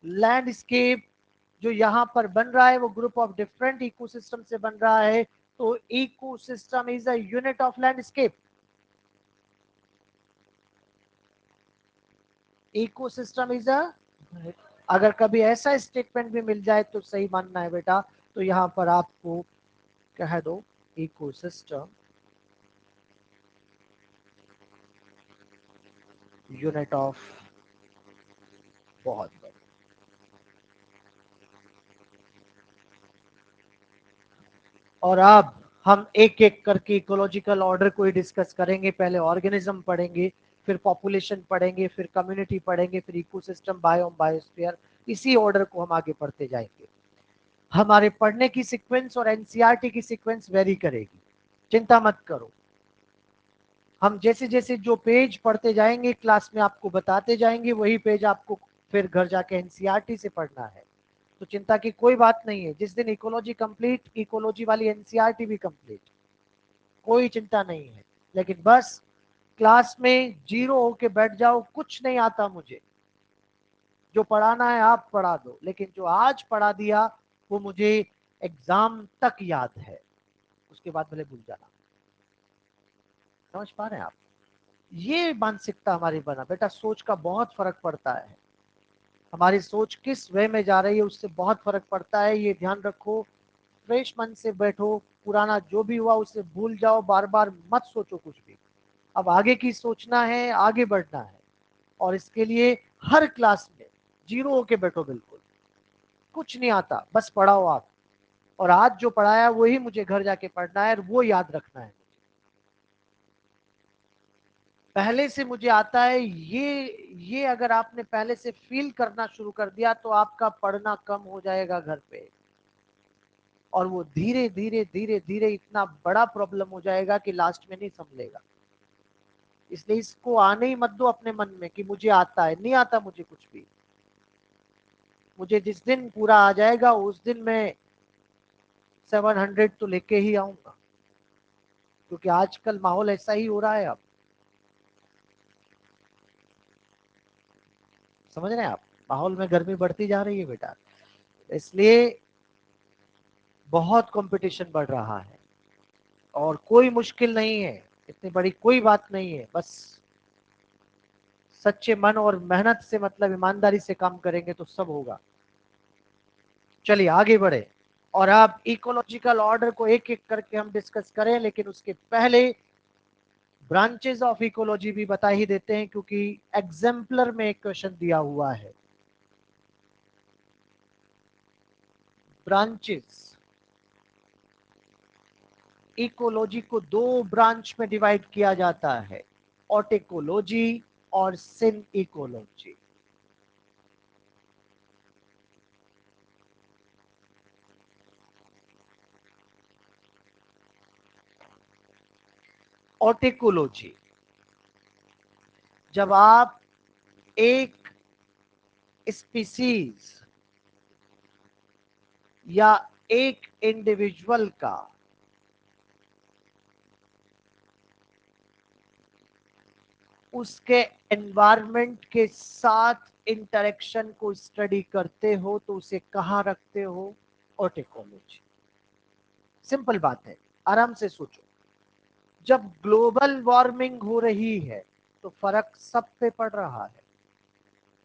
[SPEAKER 1] लैंडस्केप जो यहाँ पर बन रहा है वो ग्रुप ऑफ डिफरेंट इकोसिस्टम से बन रहा है, तो ecosystem is a unit of landscape. Ecosystem is a, अगर कभी ऐसा स्टेटमेंट भी मिल जाए तो सही मानना है बेटा, तो यहाँ पर आपको कह दो इकोसिस्टम यूनिट ऑफ, बहुत बढ़िया। और अब हम एक एक करके इकोलॉजिकल ऑर्डर को ही डिस्कस करेंगे। पहले ऑर्गेनिज्म पढ़ेंगे, फिर पॉपुलेशन पढ़ेंगे, फिर कम्युनिटी पढ़ेंगे, फिर इकोसिस्टम, बायोम, बायोस्फीयर। इसी ऑर्डर को हम आगे पढ़ते जाएंगे। हमारे पढ़ने की सीक्वेंस और एनसीईआरटी की सीक्वेंस वेरी करेगी, चिंता मत करो। हम जैसे जैसे जो पेज पढ़ते जाएंगे क्लास में आपको बताते जाएंगे, वही पेज आपको फिर घर जाके एनसीईआरटी से पढ़ना है। तो चिंता की कोई बात नहीं है, जिस दिन इकोलॉजी कंप्लीट, इकोलॉजी वाली एनसीईआरटी भी कंप्लीट, कोई चिंता नहीं है। लेकिन बस क्लास में जीरो होके बैठ जाओ, कुछ नहीं आता मुझे, जो पढ़ाना है आप पढ़ा दो, लेकिन जो आज पढ़ा दिया वो मुझे एग्जाम तक याद है, उसके बाद भले भूल जाना। समझ पा रहे हैं आप? ये मानसिकता हमारी बना बेटा, सोच का बहुत फर्क पड़ता है। हमारी सोच किस वे में जा रही है उससे बहुत फर्क पड़ता है, ये ध्यान रखो। फ्रेश मन से बैठो, पुराना जो भी हुआ उसे भूल जाओ, बार बार मत सोचो कुछ भी। अब आगे की सोचना है, आगे बढ़ना है, और इसके लिए हर क्लास में जीरो होके बैठो, बिल्कुल कुछ नहीं आता, बस पढ़ाओ आप। और आज जो पढ़ाया वही मुझे घर जाके पढ़ना है और वो याद रखना है। पहले से मुझे आता है, ये अगर आपने पहले से फील करना शुरू कर दिया तो आपका पढ़ना कम हो जाएगा घर पे, और वो धीरे धीरे धीरे धीरे इतना बड़ा प्रॉब्लम हो जाएगा कि लास्ट में नहीं संभलेगा। इसलिए इसको आने ही मत दो अपने मन में कि मुझे आता है, नहीं आता मुझे कुछ भी। मुझे जिस दिन पूरा आ जाएगा उस दिन मैं 700 तो लेके ही आऊंगा, क्योंकि आजकल माहौल ऐसा ही हो रहा है। अब समझ रहे हैं आप, माहौल में गर्मी बढ़ती जा रही है बेटा, इसलिए बहुत कंपटीशन बढ़ रहा है। और कोई मुश्किल नहीं है, इतनी बड़ी कोई बात नहीं है, बस सच्चे मन और मेहनत से, मतलब ईमानदारी से काम करेंगे तो सब होगा। चलिए आगे बढ़े, और अब इकोलॉजिकल ऑर्डर को एक एक करके हम डिस्कस करें, लेकिन उसके पहले ब्रांचेस ऑफ इकोलॉजी भी बता ही देते हैं, क्योंकि एग्जाम्पलर में एक क्वेश्चन दिया हुआ है। ब्रांचेस, इकोलॉजी को दो ब्रांच में डिवाइड किया जाता है, ऑटिकोलॉजी और सिन इकोलॉजी। ऑटिकोलॉजी, जब आप एक स्पीसीज या एक इंडिविजुअल का उसके एनवायरनमेंट के साथ इंटरेक्शन को स्टडी करते हो तो उसे कहां रखते हो? ऑटिकोलॉजी। सिंपल बात है, आराम से सोचो। जब ग्लोबल वार्मिंग हो रही है तो फर्क सब पे पड़ रहा है,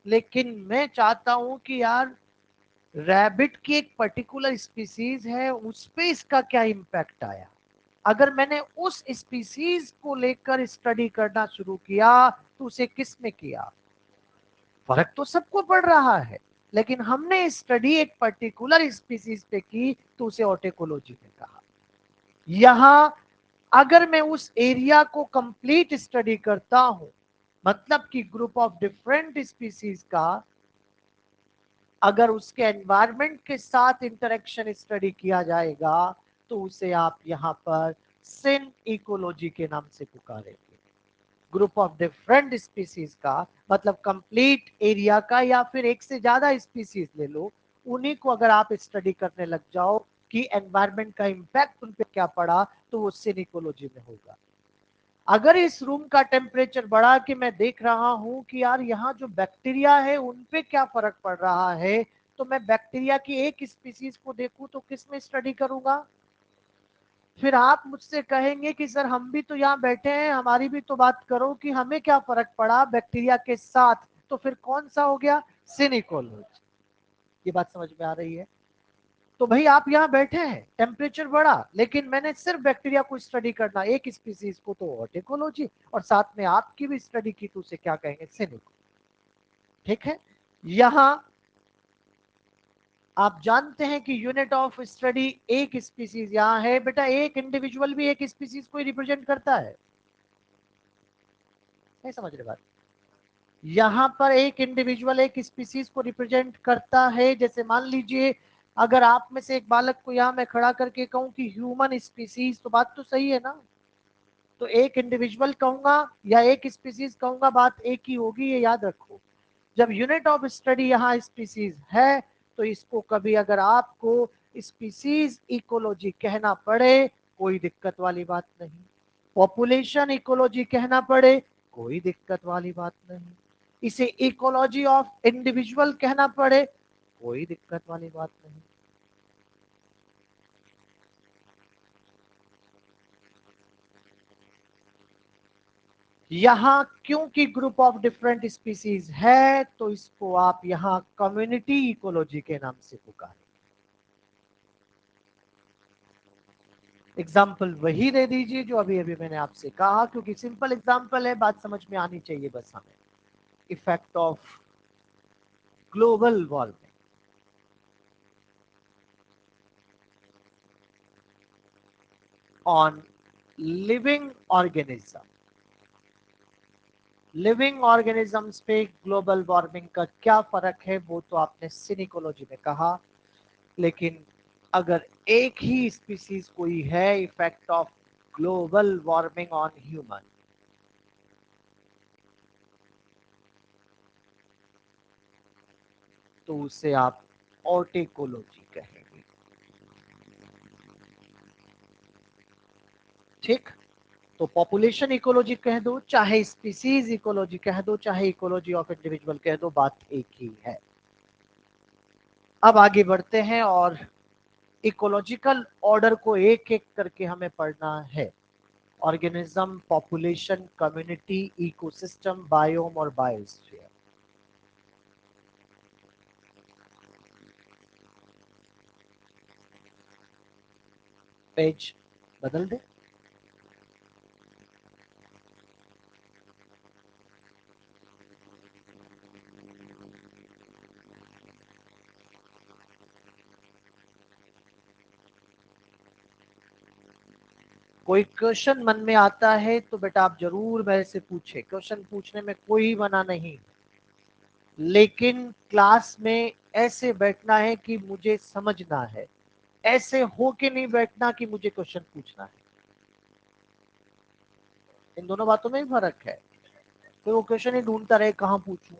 [SPEAKER 1] लेकिन मैं चाहता हूं कि यार रैबिट की एक पर्टिकुलर स्पीसीज है, उस पे इसका क्या इम्पैक्ट आया। अगर मैंने उस स्पीसीज को लेकर स्टडी करना शुरू किया तो उसे किस में किया? फर्क तो सबको पड़ रहा है, लेकिन हमने स्टडी एक पर्टिकुलर स्पीसीज पे की तो उसे ऑटिकोलॉजी में कहा। यहां अगर मैं उस एरिया को कंप्लीट स्टडी करता हूं, मतलब कि ग्रुप ऑफ डिफरेंट स्पीसीज का अगर उसके एनवायरनमेंट के साथ इंटरेक्शन स्टडी किया जाएगा तो उसे आप यहां पर सिन इकोलॉजी के नाम से पुकारेंगे। ग्रुप ऑफ डिफरेंट स्पीसीज का मतलब कंप्लीट एरिया का, या फिर एक से ज्यादा स्पीसीज ले लो, उन्हीं को अगर आप स्टडी करने लग जाओ कि एनवायरनमेंट का इंपैक्ट उन पे क्या पड़ा, तो वो सिन इकोलॉजी में होगा। अगर इस रूम का टेम्परेचर बढ़ा कि मैं देख रहा हूं कि यार यहाँ जो बैक्टीरिया है उन पे क्या फर्क पड़ रहा है, तो मैं बैक्टीरिया की एक स्पीसीज को देखूं तो किस में स्टडी करूंगा? फिर आप मुझसे कहेंगे कि सर हम भी तो यहाँ बैठे हैं, हमारी भी तो बात करो कि हमें क्या फर्क पड़ा बैक्टीरिया के साथ, तो फिर कौन सा हो गया? सिनिकोलॉजी। ये बात समझ में आ रही है? तो भाई आप यहाँ बैठे हैं, टेम्परेचर बढ़ा, लेकिन मैंने सिर्फ बैक्टीरिया को स्टडी करना, एक स्पीसीज को, तो ऑटिकोलॉजी, और साथ में आपकी भी स्टडी की तो उसे क्या कहेंगे? सिनिको। ठीक है। यहाँ आप जानते हैं कि यूनिट ऑफ स्टडी एक स्पीसीज यहाँ है बेटा, एक इंडिविजुअल भी एक स्पीसीज को रिप्रेजेंट करता है। नहीं समझ रहे बात? यहाँ पर एक इंडिविजुअल एक स्पीसीज को रिप्रेजेंट करता है। जैसे मान लीजिए अगर आप में से एक बालक को यहाँ मैं खड़ा करके कहूँ कि ह्यूमन स्पीसीज, तो बात तो सही है ना? तो एक इंडिविजुअल कहूंगा या एक स्पीसीज कहूंगा, बात एक ही होगी, ये याद रखो। जब यूनिट ऑफ स्टडी यहाँ स्पीसीज है तो इसको कभी अगर आपको स्पीसीज इकोलॉजी कहना पड़े, कोई दिक्कत वाली बात नहीं। पॉपुलेशन इकोलॉजी कहना पड़े, कोई दिक्कत वाली बात नहीं। इसे इकोलॉजी ऑफ इंडिविजुअल कहना पड़े, कोई दिक्कत वाली बात नहीं। यहाँ क्योंकि ग्रुप ऑफ डिफरेंट स्पीसीज है तो इसको आप यहाँ कम्युनिटी इकोलॉजी के नाम से पुकारें। एग्जाम्पल वही दे दीजिए जो अभी अभी मैंने आपसे कहा, क्योंकि सिंपल एग्जाम्पल है, बात समझ में आनी चाहिए बस हमें। Effect of global warming on living organism. Living organisms पे ग्लोबल वार्मिंग का क्या फर्क है वो तो आपने सिनिकोलॉजी में कहा, लेकिन अगर एक ही स्पीसीज कोई है, effect of global warming on human, तो उसे आप ऑर्टिकोलॉजी कहेंगे। ठीक। तो पॉपुलेशन इकोलॉजी कह दो, चाहे स्पीसीज इकोलॉजी कह दो, चाहे इकोलॉजी ऑफ इंडिविजुअल कह दो, बात एक ही है। अब आगे बढ़ते हैं और इकोलॉजिकल ऑर्डर को एक एक करके हमें पढ़ना है। Organism, population, community, ecosystem, biome और बायोस्फीयर। पेज बदल दे। कोई क्वेश्चन मन में आता है तो बेटा आप जरूर मेरे से पूछे, क्वेश्चन पूछने में कोई मना नहीं, लेकिन क्लास में ऐसे बैठना है कि मुझे समझना है, ऐसे हो के नहीं बैठना कि मुझे क्वेश्चन पूछना है। इन दोनों बातों में ही फर्क है। तो वो क्वेश्चन ही ढूंढता रहे कहाँ पूछूं।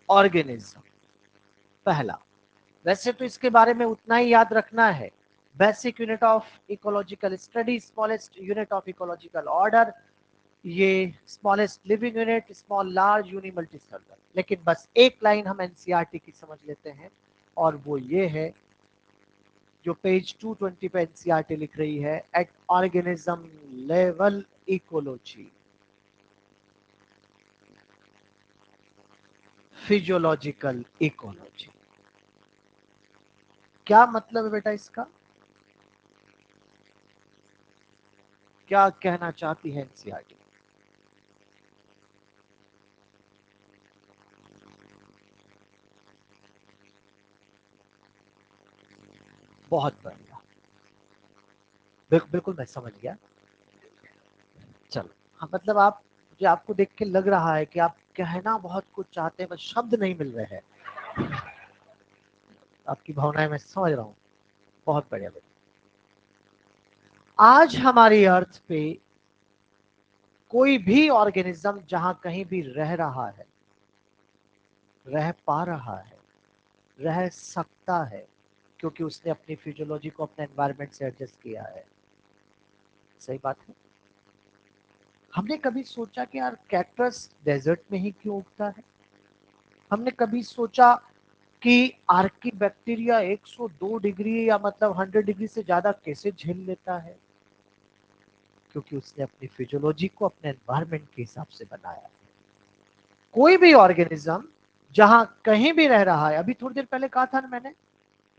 [SPEAKER 1] ऑर्गेनिज्म पहला। वैसे तो इसके बारे में उतना ही याद रखना है, basic unit of ecological study, smallest unit of ecological order, ये smallest living unit, small large uni multi circle. लेकिन बस एक लाइन हम एनसीईआरटी की समझ लेते हैं, और वो ये है जो पेज 220 पे एनसीईआरटी लिख रही है, at organism level ecology, physiological ecology. क्या मतलब है बेटा इसका, क्या कहना चाहती है एनसीईआरटी? बहुत बढ़िया, बिल्कुल मैं समझ गया। चलो, हाँ, मतलब आप, मुझे आपको देख के लग रहा है कि आप कहना बहुत कुछ चाहते हैं, बस शब्द नहीं मिल रहे हैं। आपकी भावनाएं मैं समझ रहा हूँ। बहुत बढ़िया बेटा। आज हमारी अर्थ पे कोई भी ऑर्गेनिज्म जहां कहीं भी रह रहा है, रह पा रहा है, रह सकता है, क्योंकि उसने अपनी फिजियोलॉजी को अपने एनवायरनमेंट से एडजस्ट किया है। सही बात है। हमने कभी सोचा कि यार कैक्टस डेजर्ट में ही क्यों उगता है? हमने कभी सोचा कि आर्की बैक्टीरिया 102 डिग्री या मतलब 100 डिग्री से ज्यादा कैसे झेल लेता है? क्योंकि उसने अपनी फिजियोलॉजी को अपने एनवायरनमेंट के हिसाब से बनाया है। कोई भी ऑर्गेनिज्म जहां कहीं भी रह रहा है, अभी थोड़ी देर पहले कहा था ना मैंने,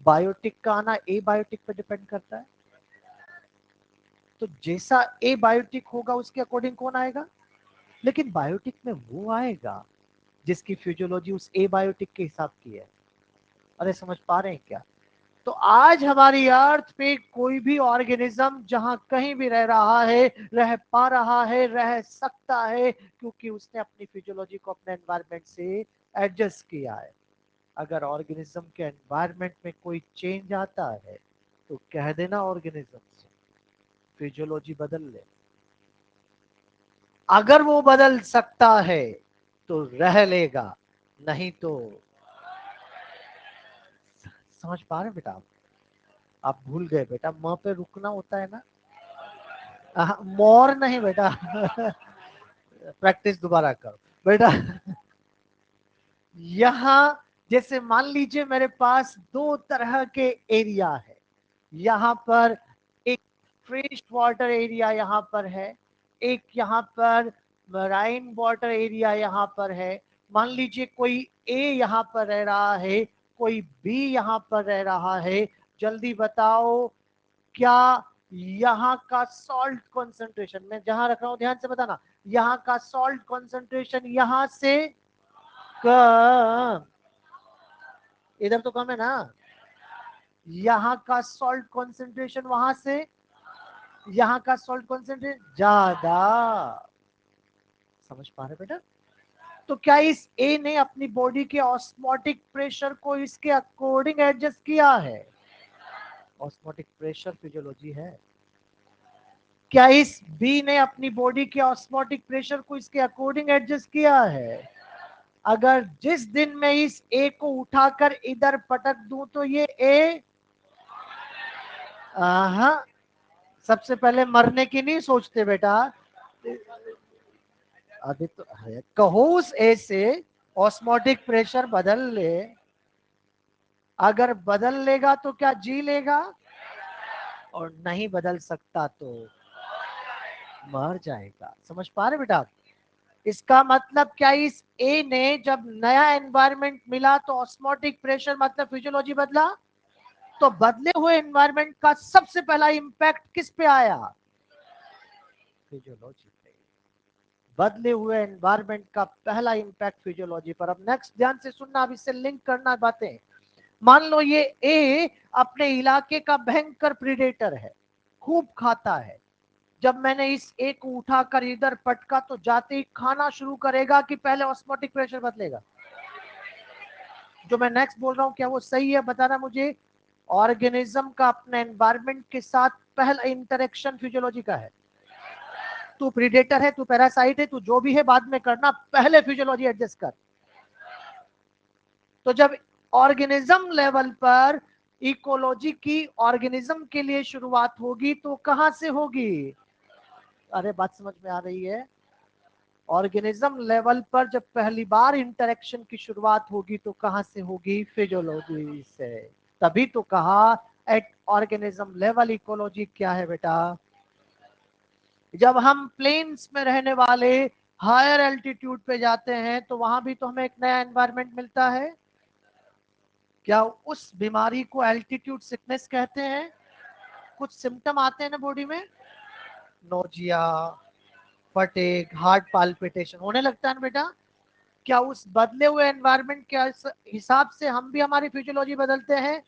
[SPEAKER 1] बायोटिक का आना ए बायोटिक पर डिपेंड करता है। तो जैसा ए बायोटिक होगा उसके अकॉर्डिंग कौन आएगा? लेकिन बायोटिक में वो आएगा जिसकी फिजियोलॉजी उस ए बायोटिक के हिसाब की है। अरे समझ पा रहे हैं क्या? तो आज हमारी अर्थ पे कोई भी ऑर्गेनिज्म जहां कहीं भी रह रहा है, रह पा रहा है, रह सकता है, क्योंकि उसने अपनी फिजियोलॉजी को अपने एनवायरनमेंट से एडजस्ट किया है। अगर ऑर्गेनिज्म के एनवायरनमेंट में कोई चेंज आता है तो कह देना ऑर्गेनिज्म से फिजियोलॉजी बदल ले। अगर वो बदल सकता है तो रह लेगा, नहीं तो समझ पा रहे हैं बेटा? आप भूल गए बेटा, म पे रुकना होता है ना। मोर नहीं बेटा। प्रैक्टिस दोबारा करो बेटा। यहाँ जैसे मान लीजिए मेरे पास दो तरह के एरिया है। यहाँ पर एक फ्रेश वाटर एरिया यहाँ पर है, एक यहाँ पर मराइन वाटर एरिया यहाँ पर है। मान लीजिए कोई ए यहाँ पर रह रहा है, कोई बी यहाँ पर रह रहा है। जल्दी बताओ, क्या यहाँ का सॉल्ट कॉन्सेंट्रेशन, मैं जहां रख रहा हूं ध्यान से बताना, यहाँ का सॉल्ट कॉन्सेंट्रेशन यहाँ से कम, इधर तो कम है ना। यहाँ का सॉल्ट कॉन्सेंट्रेशन वहां से, यहाँ का सॉल्ट कॉन्सेंट्रेशन ज्यादा। समझ पा रहे बेटा? तो क्या इस ए ने अपनी बॉडी के ऑस्मोटिक प्रेशर को इसके अकॉर्डिंग एडजस्ट किया है? ऑस्मोटिक प्रेशर फिजियोलॉजी है। क्या इस बी ने अपनी बॉडी के ऑस्मोटिक प्रेशर को इसके अकॉर्डिंग एडजस्ट किया है? अगर जिस दिन मैं इस ए को उठाकर इधर पटक दूं तो ये ए, हाँ, सबसे पहले मरने की नहीं सोचते बेटा। अभी तो कहो उस ए से ऑस्मोटिक प्रेशर बदल ले। अगर बदल लेगा तो क्या जी लेगा? और नहीं बदल सकता तो मर जाएगा। समझ पा रहे बेटा आप? इसका मतलब क्या, इस ए ने जब नया एनवायरनमेंट मिला तो ऑस्मोटिक प्रेशर मतलब फिजियोलॉजी बदला। तो बदले हुए एनवायरनमेंट का सबसे पहला इंपैक्ट किस पे आया? फिजियोलॉजी पे। बदले हुए एनवायरनमेंट का पहला इंपैक्ट फिजियोलॉजी पर। अब नेक्स्ट ध्यान से सुनना, अब इससे लिंक करना बातें। मान लो ये ए अपने इलाके का भयंकर प्रीडेटर है, खूब खाता है। जब मैंने इस ए को उठाकर इधर पटका तो जाते ही खाना शुरू करेगा कि पहले ऑस्मोटिक प्रेशर बदलेगा? जो मैं नेक्स्ट बोल रहा हूं क्या वो सही है, बताना मुझे। ऑर्गेनिज्म का अपने एनवायरनमेंट के साथ पहला इंटरेक्शन फिजियोलॉजी का है। तू प्रीडेटर है, तू पैरासाइट है, तू जो भी है बाद में करना, पहले फिजियोलॉजी एडजस्ट कर। तो जब ऑर्गेनिज्म लेवल पर इकोलॉजी की ऑर्गेनिज्म के लिए शुरुआत होगी तो कहां से होगी? अरे बात समझ में आ रही है? ऑर्गेनिज्म लेवल पर जब पहली बार इंटरेक्शन की शुरुआत होगी तो कहां से होगी? फिजियोलॉजी से। तभी तो कहा एट ऑर्गेनिज्म लेवल इकोलॉजी क्या है बेटा? जब हम प्लेन्स में रहने वाले हायर एल्टीट्यूड पे जाते हैं तो वहां भी तो हमें एक नया एनवायरनमेंट मिलता है। क्या उस बीमारी को एल्टीट्यूड सिकनेस कहते हैं? कुछ सिम्टम आते हैं ना बॉडी में, नोजिया, फटेग, हार्ट पाल्पिटेशन होने लगता है ना बेटा। क्या उस बदले हुए एनवायरनमेंट के हिसाब से हम भी हमारी फिजियोलॉजी बदलते हैं?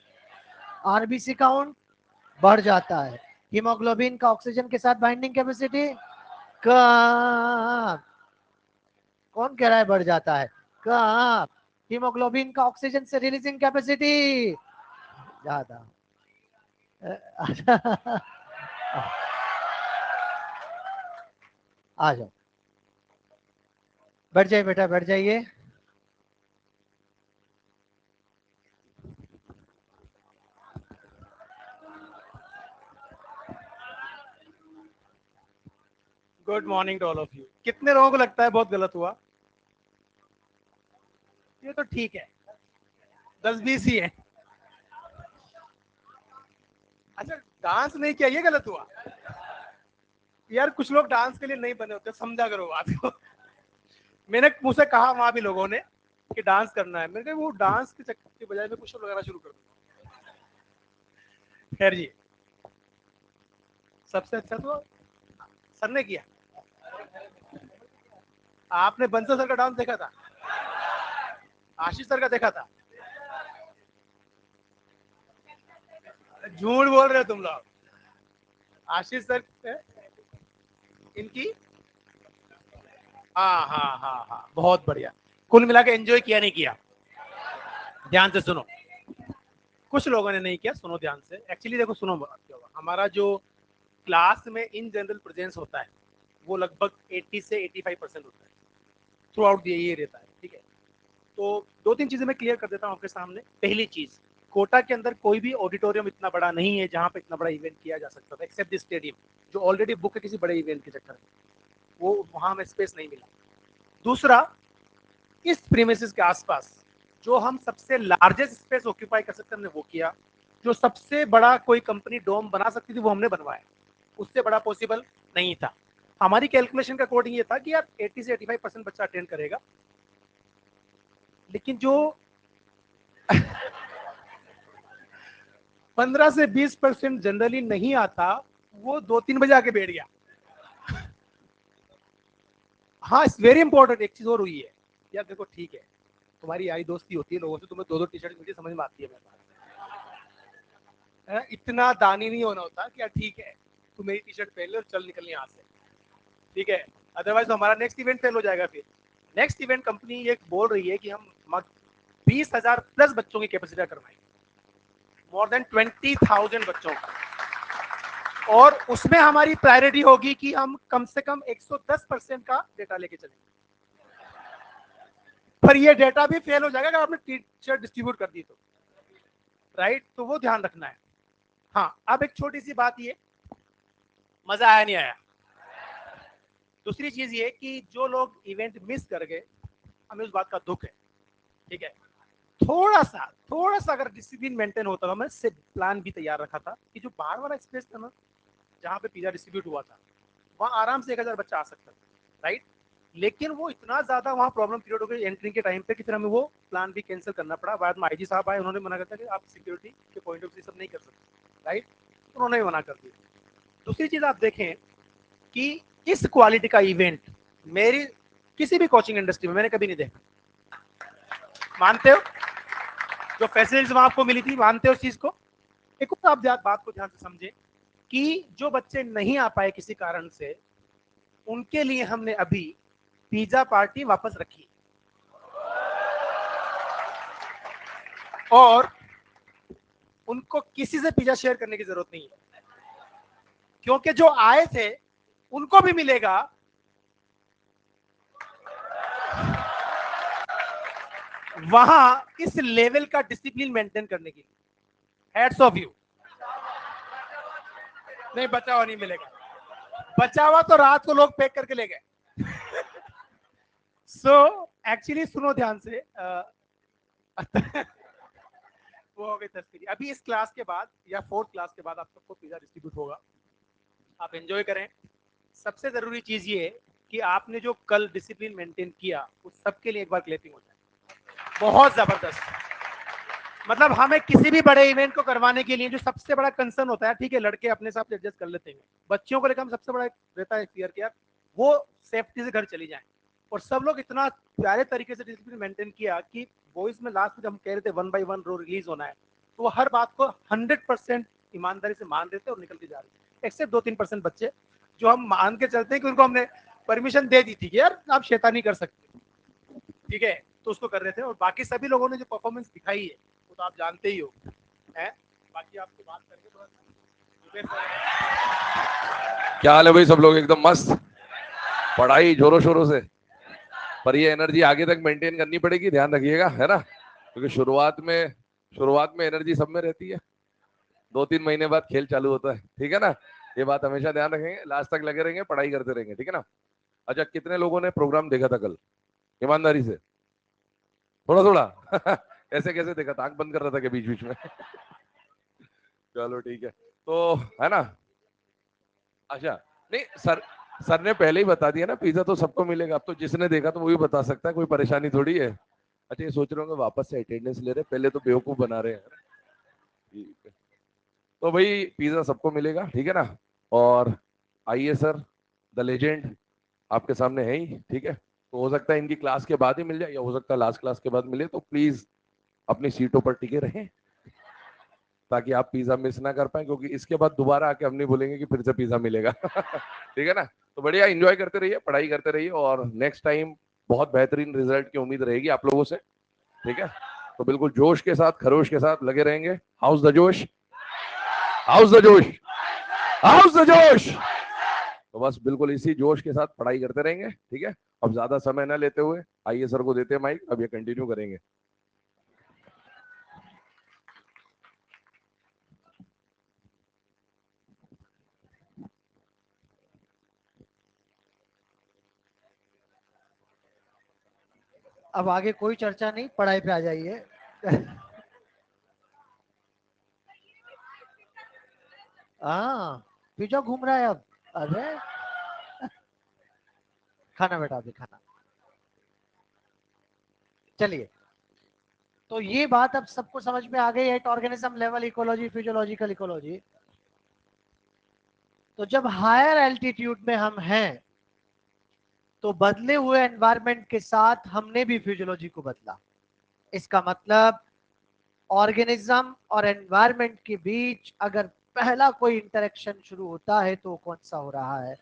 [SPEAKER 1] आरबीसी काउंट बढ़ जाता है, हीमोग्लोबिन का ऑक्सीजन के साथ बाइंडिंग कैपेसिटी कम। कौन कह रहा है बढ़ जाता है? कम। हीमोग्लोबिन का ऑक्सीजन से रिलीजिंग कैपेसिटी ज्यादा। आ जाओ, बैठ जाइए बेटा, बैठ जाइए।
[SPEAKER 2] Good morning to all of you. कितने लोगों को लगता है बहुत गलत हुआ? ये तो ठीक है, 10-20 ही है। अच्छा, डांस नहीं किया ये गलत हुआ? यार कुछ लोग डांस के लिए नहीं बने होते, समझा करो बात को। मैंने मुझसे कहा वहां भी लोगों ने कि डांस करना है, मैंने कहा वो डांस के चक्कर की बजाय मैं कुछ और लगाना शुरू कर दूंगा। खैर जी, सबसे अच्छा तो सर ने किया। आपने बंसल सर का डांस देखा था? आशीष सर का देखा था? झूठ बोल रहे हो तुम लोग। आशीष सर इनकी, हाँ हाँ हाँ हाँ, बहुत बढ़िया। कुल मिला के एंजॉय किया नहीं किया? ध्यान से सुनो, कुछ लोगों ने नहीं किया, सुनो ध्यान से। एक्चुअली देखो, सुनो क्या होगा, हमारा जो क्लास में इन जनरल प्रेजेंस होता है वो लगभग 80 से 85% होता है, थ्रू आउट ये रहता है, ठीक है। तो दो तीन चीजें मैं क्लियर कर देता हूँ आपके सामने। पहली चीज, कोटा के अंदर कोई भी ऑडिटोरियम इतना बड़ा नहीं है जहां पे इतना बड़ा इवेंट किया जा सकता था, एक्सेप्ट दिस स्टेडियम जो ऑलरेडी बुक है किसी बड़े इवेंट के चक्कर में, वो वहां हमें स्पेस नहीं मिला। दूसरा, इस प्रीमिसेस के आसपास जो हम सबसे लार्जेस्ट स्पेस ऑक्यूपाई कर सकते हमने वो किया। जो सबसे बड़ा कोई कंपनी डोम बना सकती थी वो हमने बनवाया, उससे बड़ा पॉसिबल नहीं था। हमारी कैलकुलेशन का अकॉर्डिंग ये था कि यार 80 से 85% बच्चा अटेंड करेगा, लेकिन जो 15 से 20% जनरली नहीं आता वो 2-3 बजे आके बैठ गया। हाँ, इट्स वेरी इंपॉर्टेंट। एक चीज और हुई है यार, देखो ठीक है, तुम्हारी यारी दोस्ती होती है लोगों से, तुम्हें 2-2 टी शर्ट मिलती है, समझ में आती है मेरे बात। इतना दानी नहीं होना होता कि यार ठीक है तू मेरी टी शर्ट पहन ले और चल निकल यहाँ से, ठीक है, अदरवाइज तो हमारा नेक्स्ट इवेंट फेल हो जाएगा। फिर नेक्स्ट इवेंट कंपनी ये बोल रही है कि हम 20,000 प्लस बच्चों की कैपेसिटी करवाएंगे, मोर देन 20,000 बच्चों का। और उसमें हमारी प्रायोरिटी होगी कि हम कम से कम 110% का डेटा लेके चलेंगे। पर ये डेटा भी फेल हो जाएगा अगर आपने टी शर्ट डिस्ट्रीब्यूट कर दी तो, राइट? तो वो ध्यान रखना है। हाँ, अब एक छोटी सी बात, ये मजा आया नहीं आया? दूसरी चीज ये कि जो लोग इवेंट मिस कर गए, हमें उस बात का दुख है, ठीक है। थोड़ा सा अगर डिसिप्लिन मेंटेन होता था, मैं से प्लान भी तैयार रखा था कि जो बाहर वाला स्पेस था ना जहाँ पे पिज्जा डिस्ट्रीब्यूट हुआ था, वहाँ आराम से 1,000 बच्चा आ सकता था, राइट। लेकिन वो इतना ज्यादा वहाँ प्रॉब्लम क्रिएट हो गई एंट्री के टाइम पे कि फिर हमें वो प्लान भी कैंसिल करना पड़ा। बाद में आईजी साहब आए, उन्होंने मना कर दिया कि आप सिक्योरिटी के पॉइंट ऑफ व्यू सब नहीं कर सकते, राइट। उन्होंने भी मना कर दिया। दूसरी चीज आप देखें कि इस क्वालिटी का इवेंट मेरी किसी भी कोचिंग इंडस्ट्री में मैंने कभी नहीं देखा। मानते हो? जो फैसिलिटीज वहां आपको मिली थी, मानते हो उस चीज को? एक और आप बात को ध्यान से समझे कि जो बच्चे नहीं आ पाए किसी कारण से, उनके लिए हमने अभी पिज्जा पार्टी वापस रखी, और उनको किसी से पिज्जा शेयर करने की जरूरत नहीं है, क्योंकि जो आए थे उनको भी मिलेगा। वहां इस लेवल का डिसिप्लिन मेंटेन करने के लिए हेड्स ऑफ यू। नहीं बचा हुआ नहीं मिलेगा, बचा हुआ तो रात को लोग पैक करके ले गए। सो एक्चुअली सुनो ध्यान से, वो हो गई तस्वीर। अभी इस क्लास के बाद या फोर्थ क्लास के बाद आप सबको पिज्जा डिस्ट्रीब्यूट होगा, आप एंजॉय करें। सबसे जरूरी चीज ये है कि आपने जो कल डिसिप्लिन मेंटेन किया उस सबके लिए एक बार क्लैपिंग हो जाए। बहुत जबरदस्त। मतलब हमें किसी भी बड़े इवेंट को करवाने के लिए जो सबसे बड़ा कंसर्न होता है, ठीक है लड़के अपने साथ एडजस्ट कर लेते हैं, बच्चियों को लेकर हम सबसे बड़ा रहता है फियर कि यार वो सेफ्टी से घर चली जाए। और सब लोग इतना प्यारे तरीके से डिसिप्लिन मेंटेन किया कि बॉयज में लास्ट में हम कह रहे थे 1 by 1 रो रिलीज होना है, तो वो हर बात को 100% ईमानदारी से मान रहे थे और निकल के जा रहे थे। एक्सेप्ट 2-3% बच्चे जो हम मान के चलते हैं कि उनको हमने परमिशन दे दी थी कि यार आप शैतानी कर सकते, ठीक है, तो उसको कर रहे थे। और बाकी सभी लोगों ने जो परफॉर्मेंस दिखाई है वो तो आप जानते ही हो है। बाकी आपसे बात करके थोड़ा
[SPEAKER 3] क्या हाल है भाई, सब लोग एकदम मस्त, पढ़ाई जोरों शोरों से, पर ये एनर्जी आगे तक मेंटेन करनी पड़ेगी, ध्यान रखिएगा, है ना, क्योंकि शुरुआत में एनर्जी सब में रहती है, 2-3 महीने बाद खेल चालू होता है, ठीक है ना। ये बात हमेशा ध्यान रखेंगे, लास्ट तक लगे रहेंगे, पढ़ाई करते रहेंगे, ठीक है ना। अच्छा, कितने लोगों ने प्रोग्राम देखा था कल, ईमानदारी से? थोड़ा थोड़ा ऐसे कैसे देखा था, आंख बंद कर रहा था क्या बीच बीच में? चलो ठीक है, तो है ना। अच्छा, नहीं सर ने पहले ही बता दिया ना, पिज्जा तो सबको मिलेगा। अब तो जिसने देखा तो वो भी बता सकता है, कोई परेशानी थोड़ी है। अच्छा, ये सोच रहे होंगे वापस से अटेंडेंस ले रहे, पहले तो बेवकूफ बना रहे हैं। ठीक है, तो भाई पिज्जा सबको मिलेगा, ठीक है ना। और आइए सर, द लेजेंड आपके सामने है ही, ठीक है। तो हो सकता है इनकी क्लास के बाद ही मिल जाए, या हो सकता है लास्ट क्लास के बाद मिले, तो प्लीज अपनी सीटों पर टिके रहें ताकि आप पिज्जा मिस ना कर पाए, क्योंकि इसके बाद दोबारा आके हम नहीं बोलेंगे कि फिर से पिज्जा मिलेगा। ठीक है ना। तो बढ़िया एंजॉय करते रहिए, पढ़ाई करते रहिए, और नेक्स्ट टाइम बहुत बेहतरीन रिजल्ट की उम्मीद रहेगी आप लोगों से, ठीक है। तो बिल्कुल जोश के साथ, खरोश के साथ लगे रहेंगे। हाउस द जोश, हाउस द जोश, हाउस द जोश। तो बस बिल्कुल इसी जोश के साथ पढ़ाई करते रहेंगे, ठीक है। अब ज्यादा समय ना लेते हुए आइए सर को देते हैं माइक, अब ये कंटिन्यू करेंगे।
[SPEAKER 1] अब आगे कोई चर्चा नहीं, पढ़ाई पे आ जाइए। हाँ, पिज्जा घूम रहा है अब। अरे खाना बेटा, अभी खाना। चलिए, तो ये बात अब सबको समझ में आ गई है, organism level ecology, physiological ecology. तो जब हायर एल्टीट्यूड में हम हैं तो बदले हुए एनवायरनमेंट के साथ हमने भी फिजियोलॉजी को बदला। इसका मतलब ऑर्गेनिज्म और एनवायरनमेंट के बीच अगर पहला कोई इंटरेक्शन शुरू होता है तो कौन सा हो रहा है?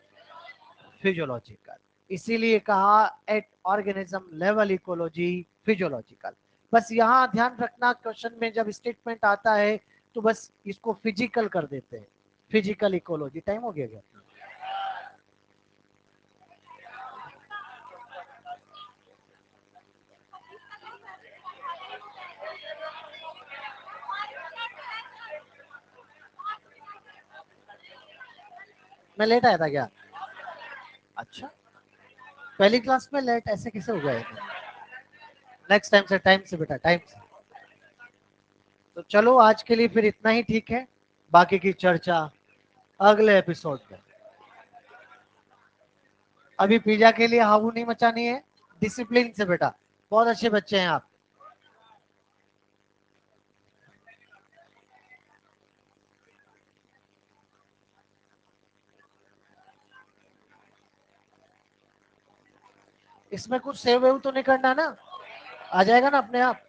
[SPEAKER 1] फिजियोलॉजिकल। इसीलिए कहा at organism level ecology physiological. बस यहाँ ध्यान रखना, क्वेश्चन में जब स्टेटमेंट आता है तो बस इसको फिजिकल कर देते हैं, फिजिकल इकोलॉजी। टाइम हो गया क्या? मैं लेट आया था क्या? अच्छा, पहली क्लास में लेट ऐसे कैसे हो गए? नेक्स्ट टाइम से बेटा, टाइम से। तो चलो आज के लिए फिर इतना ही, ठीक है। बाकी की चर्चा अगले एपिसोड में। अभी पिज्जा के लिए हाउ नहीं मचानी है, डिसिप्लिन से बेटा। बहुत अच्छे बच्चे हैं आप। इसमें कुछ सेव वेव तो नहीं करना ना, आ जाएगा ना अपने आप।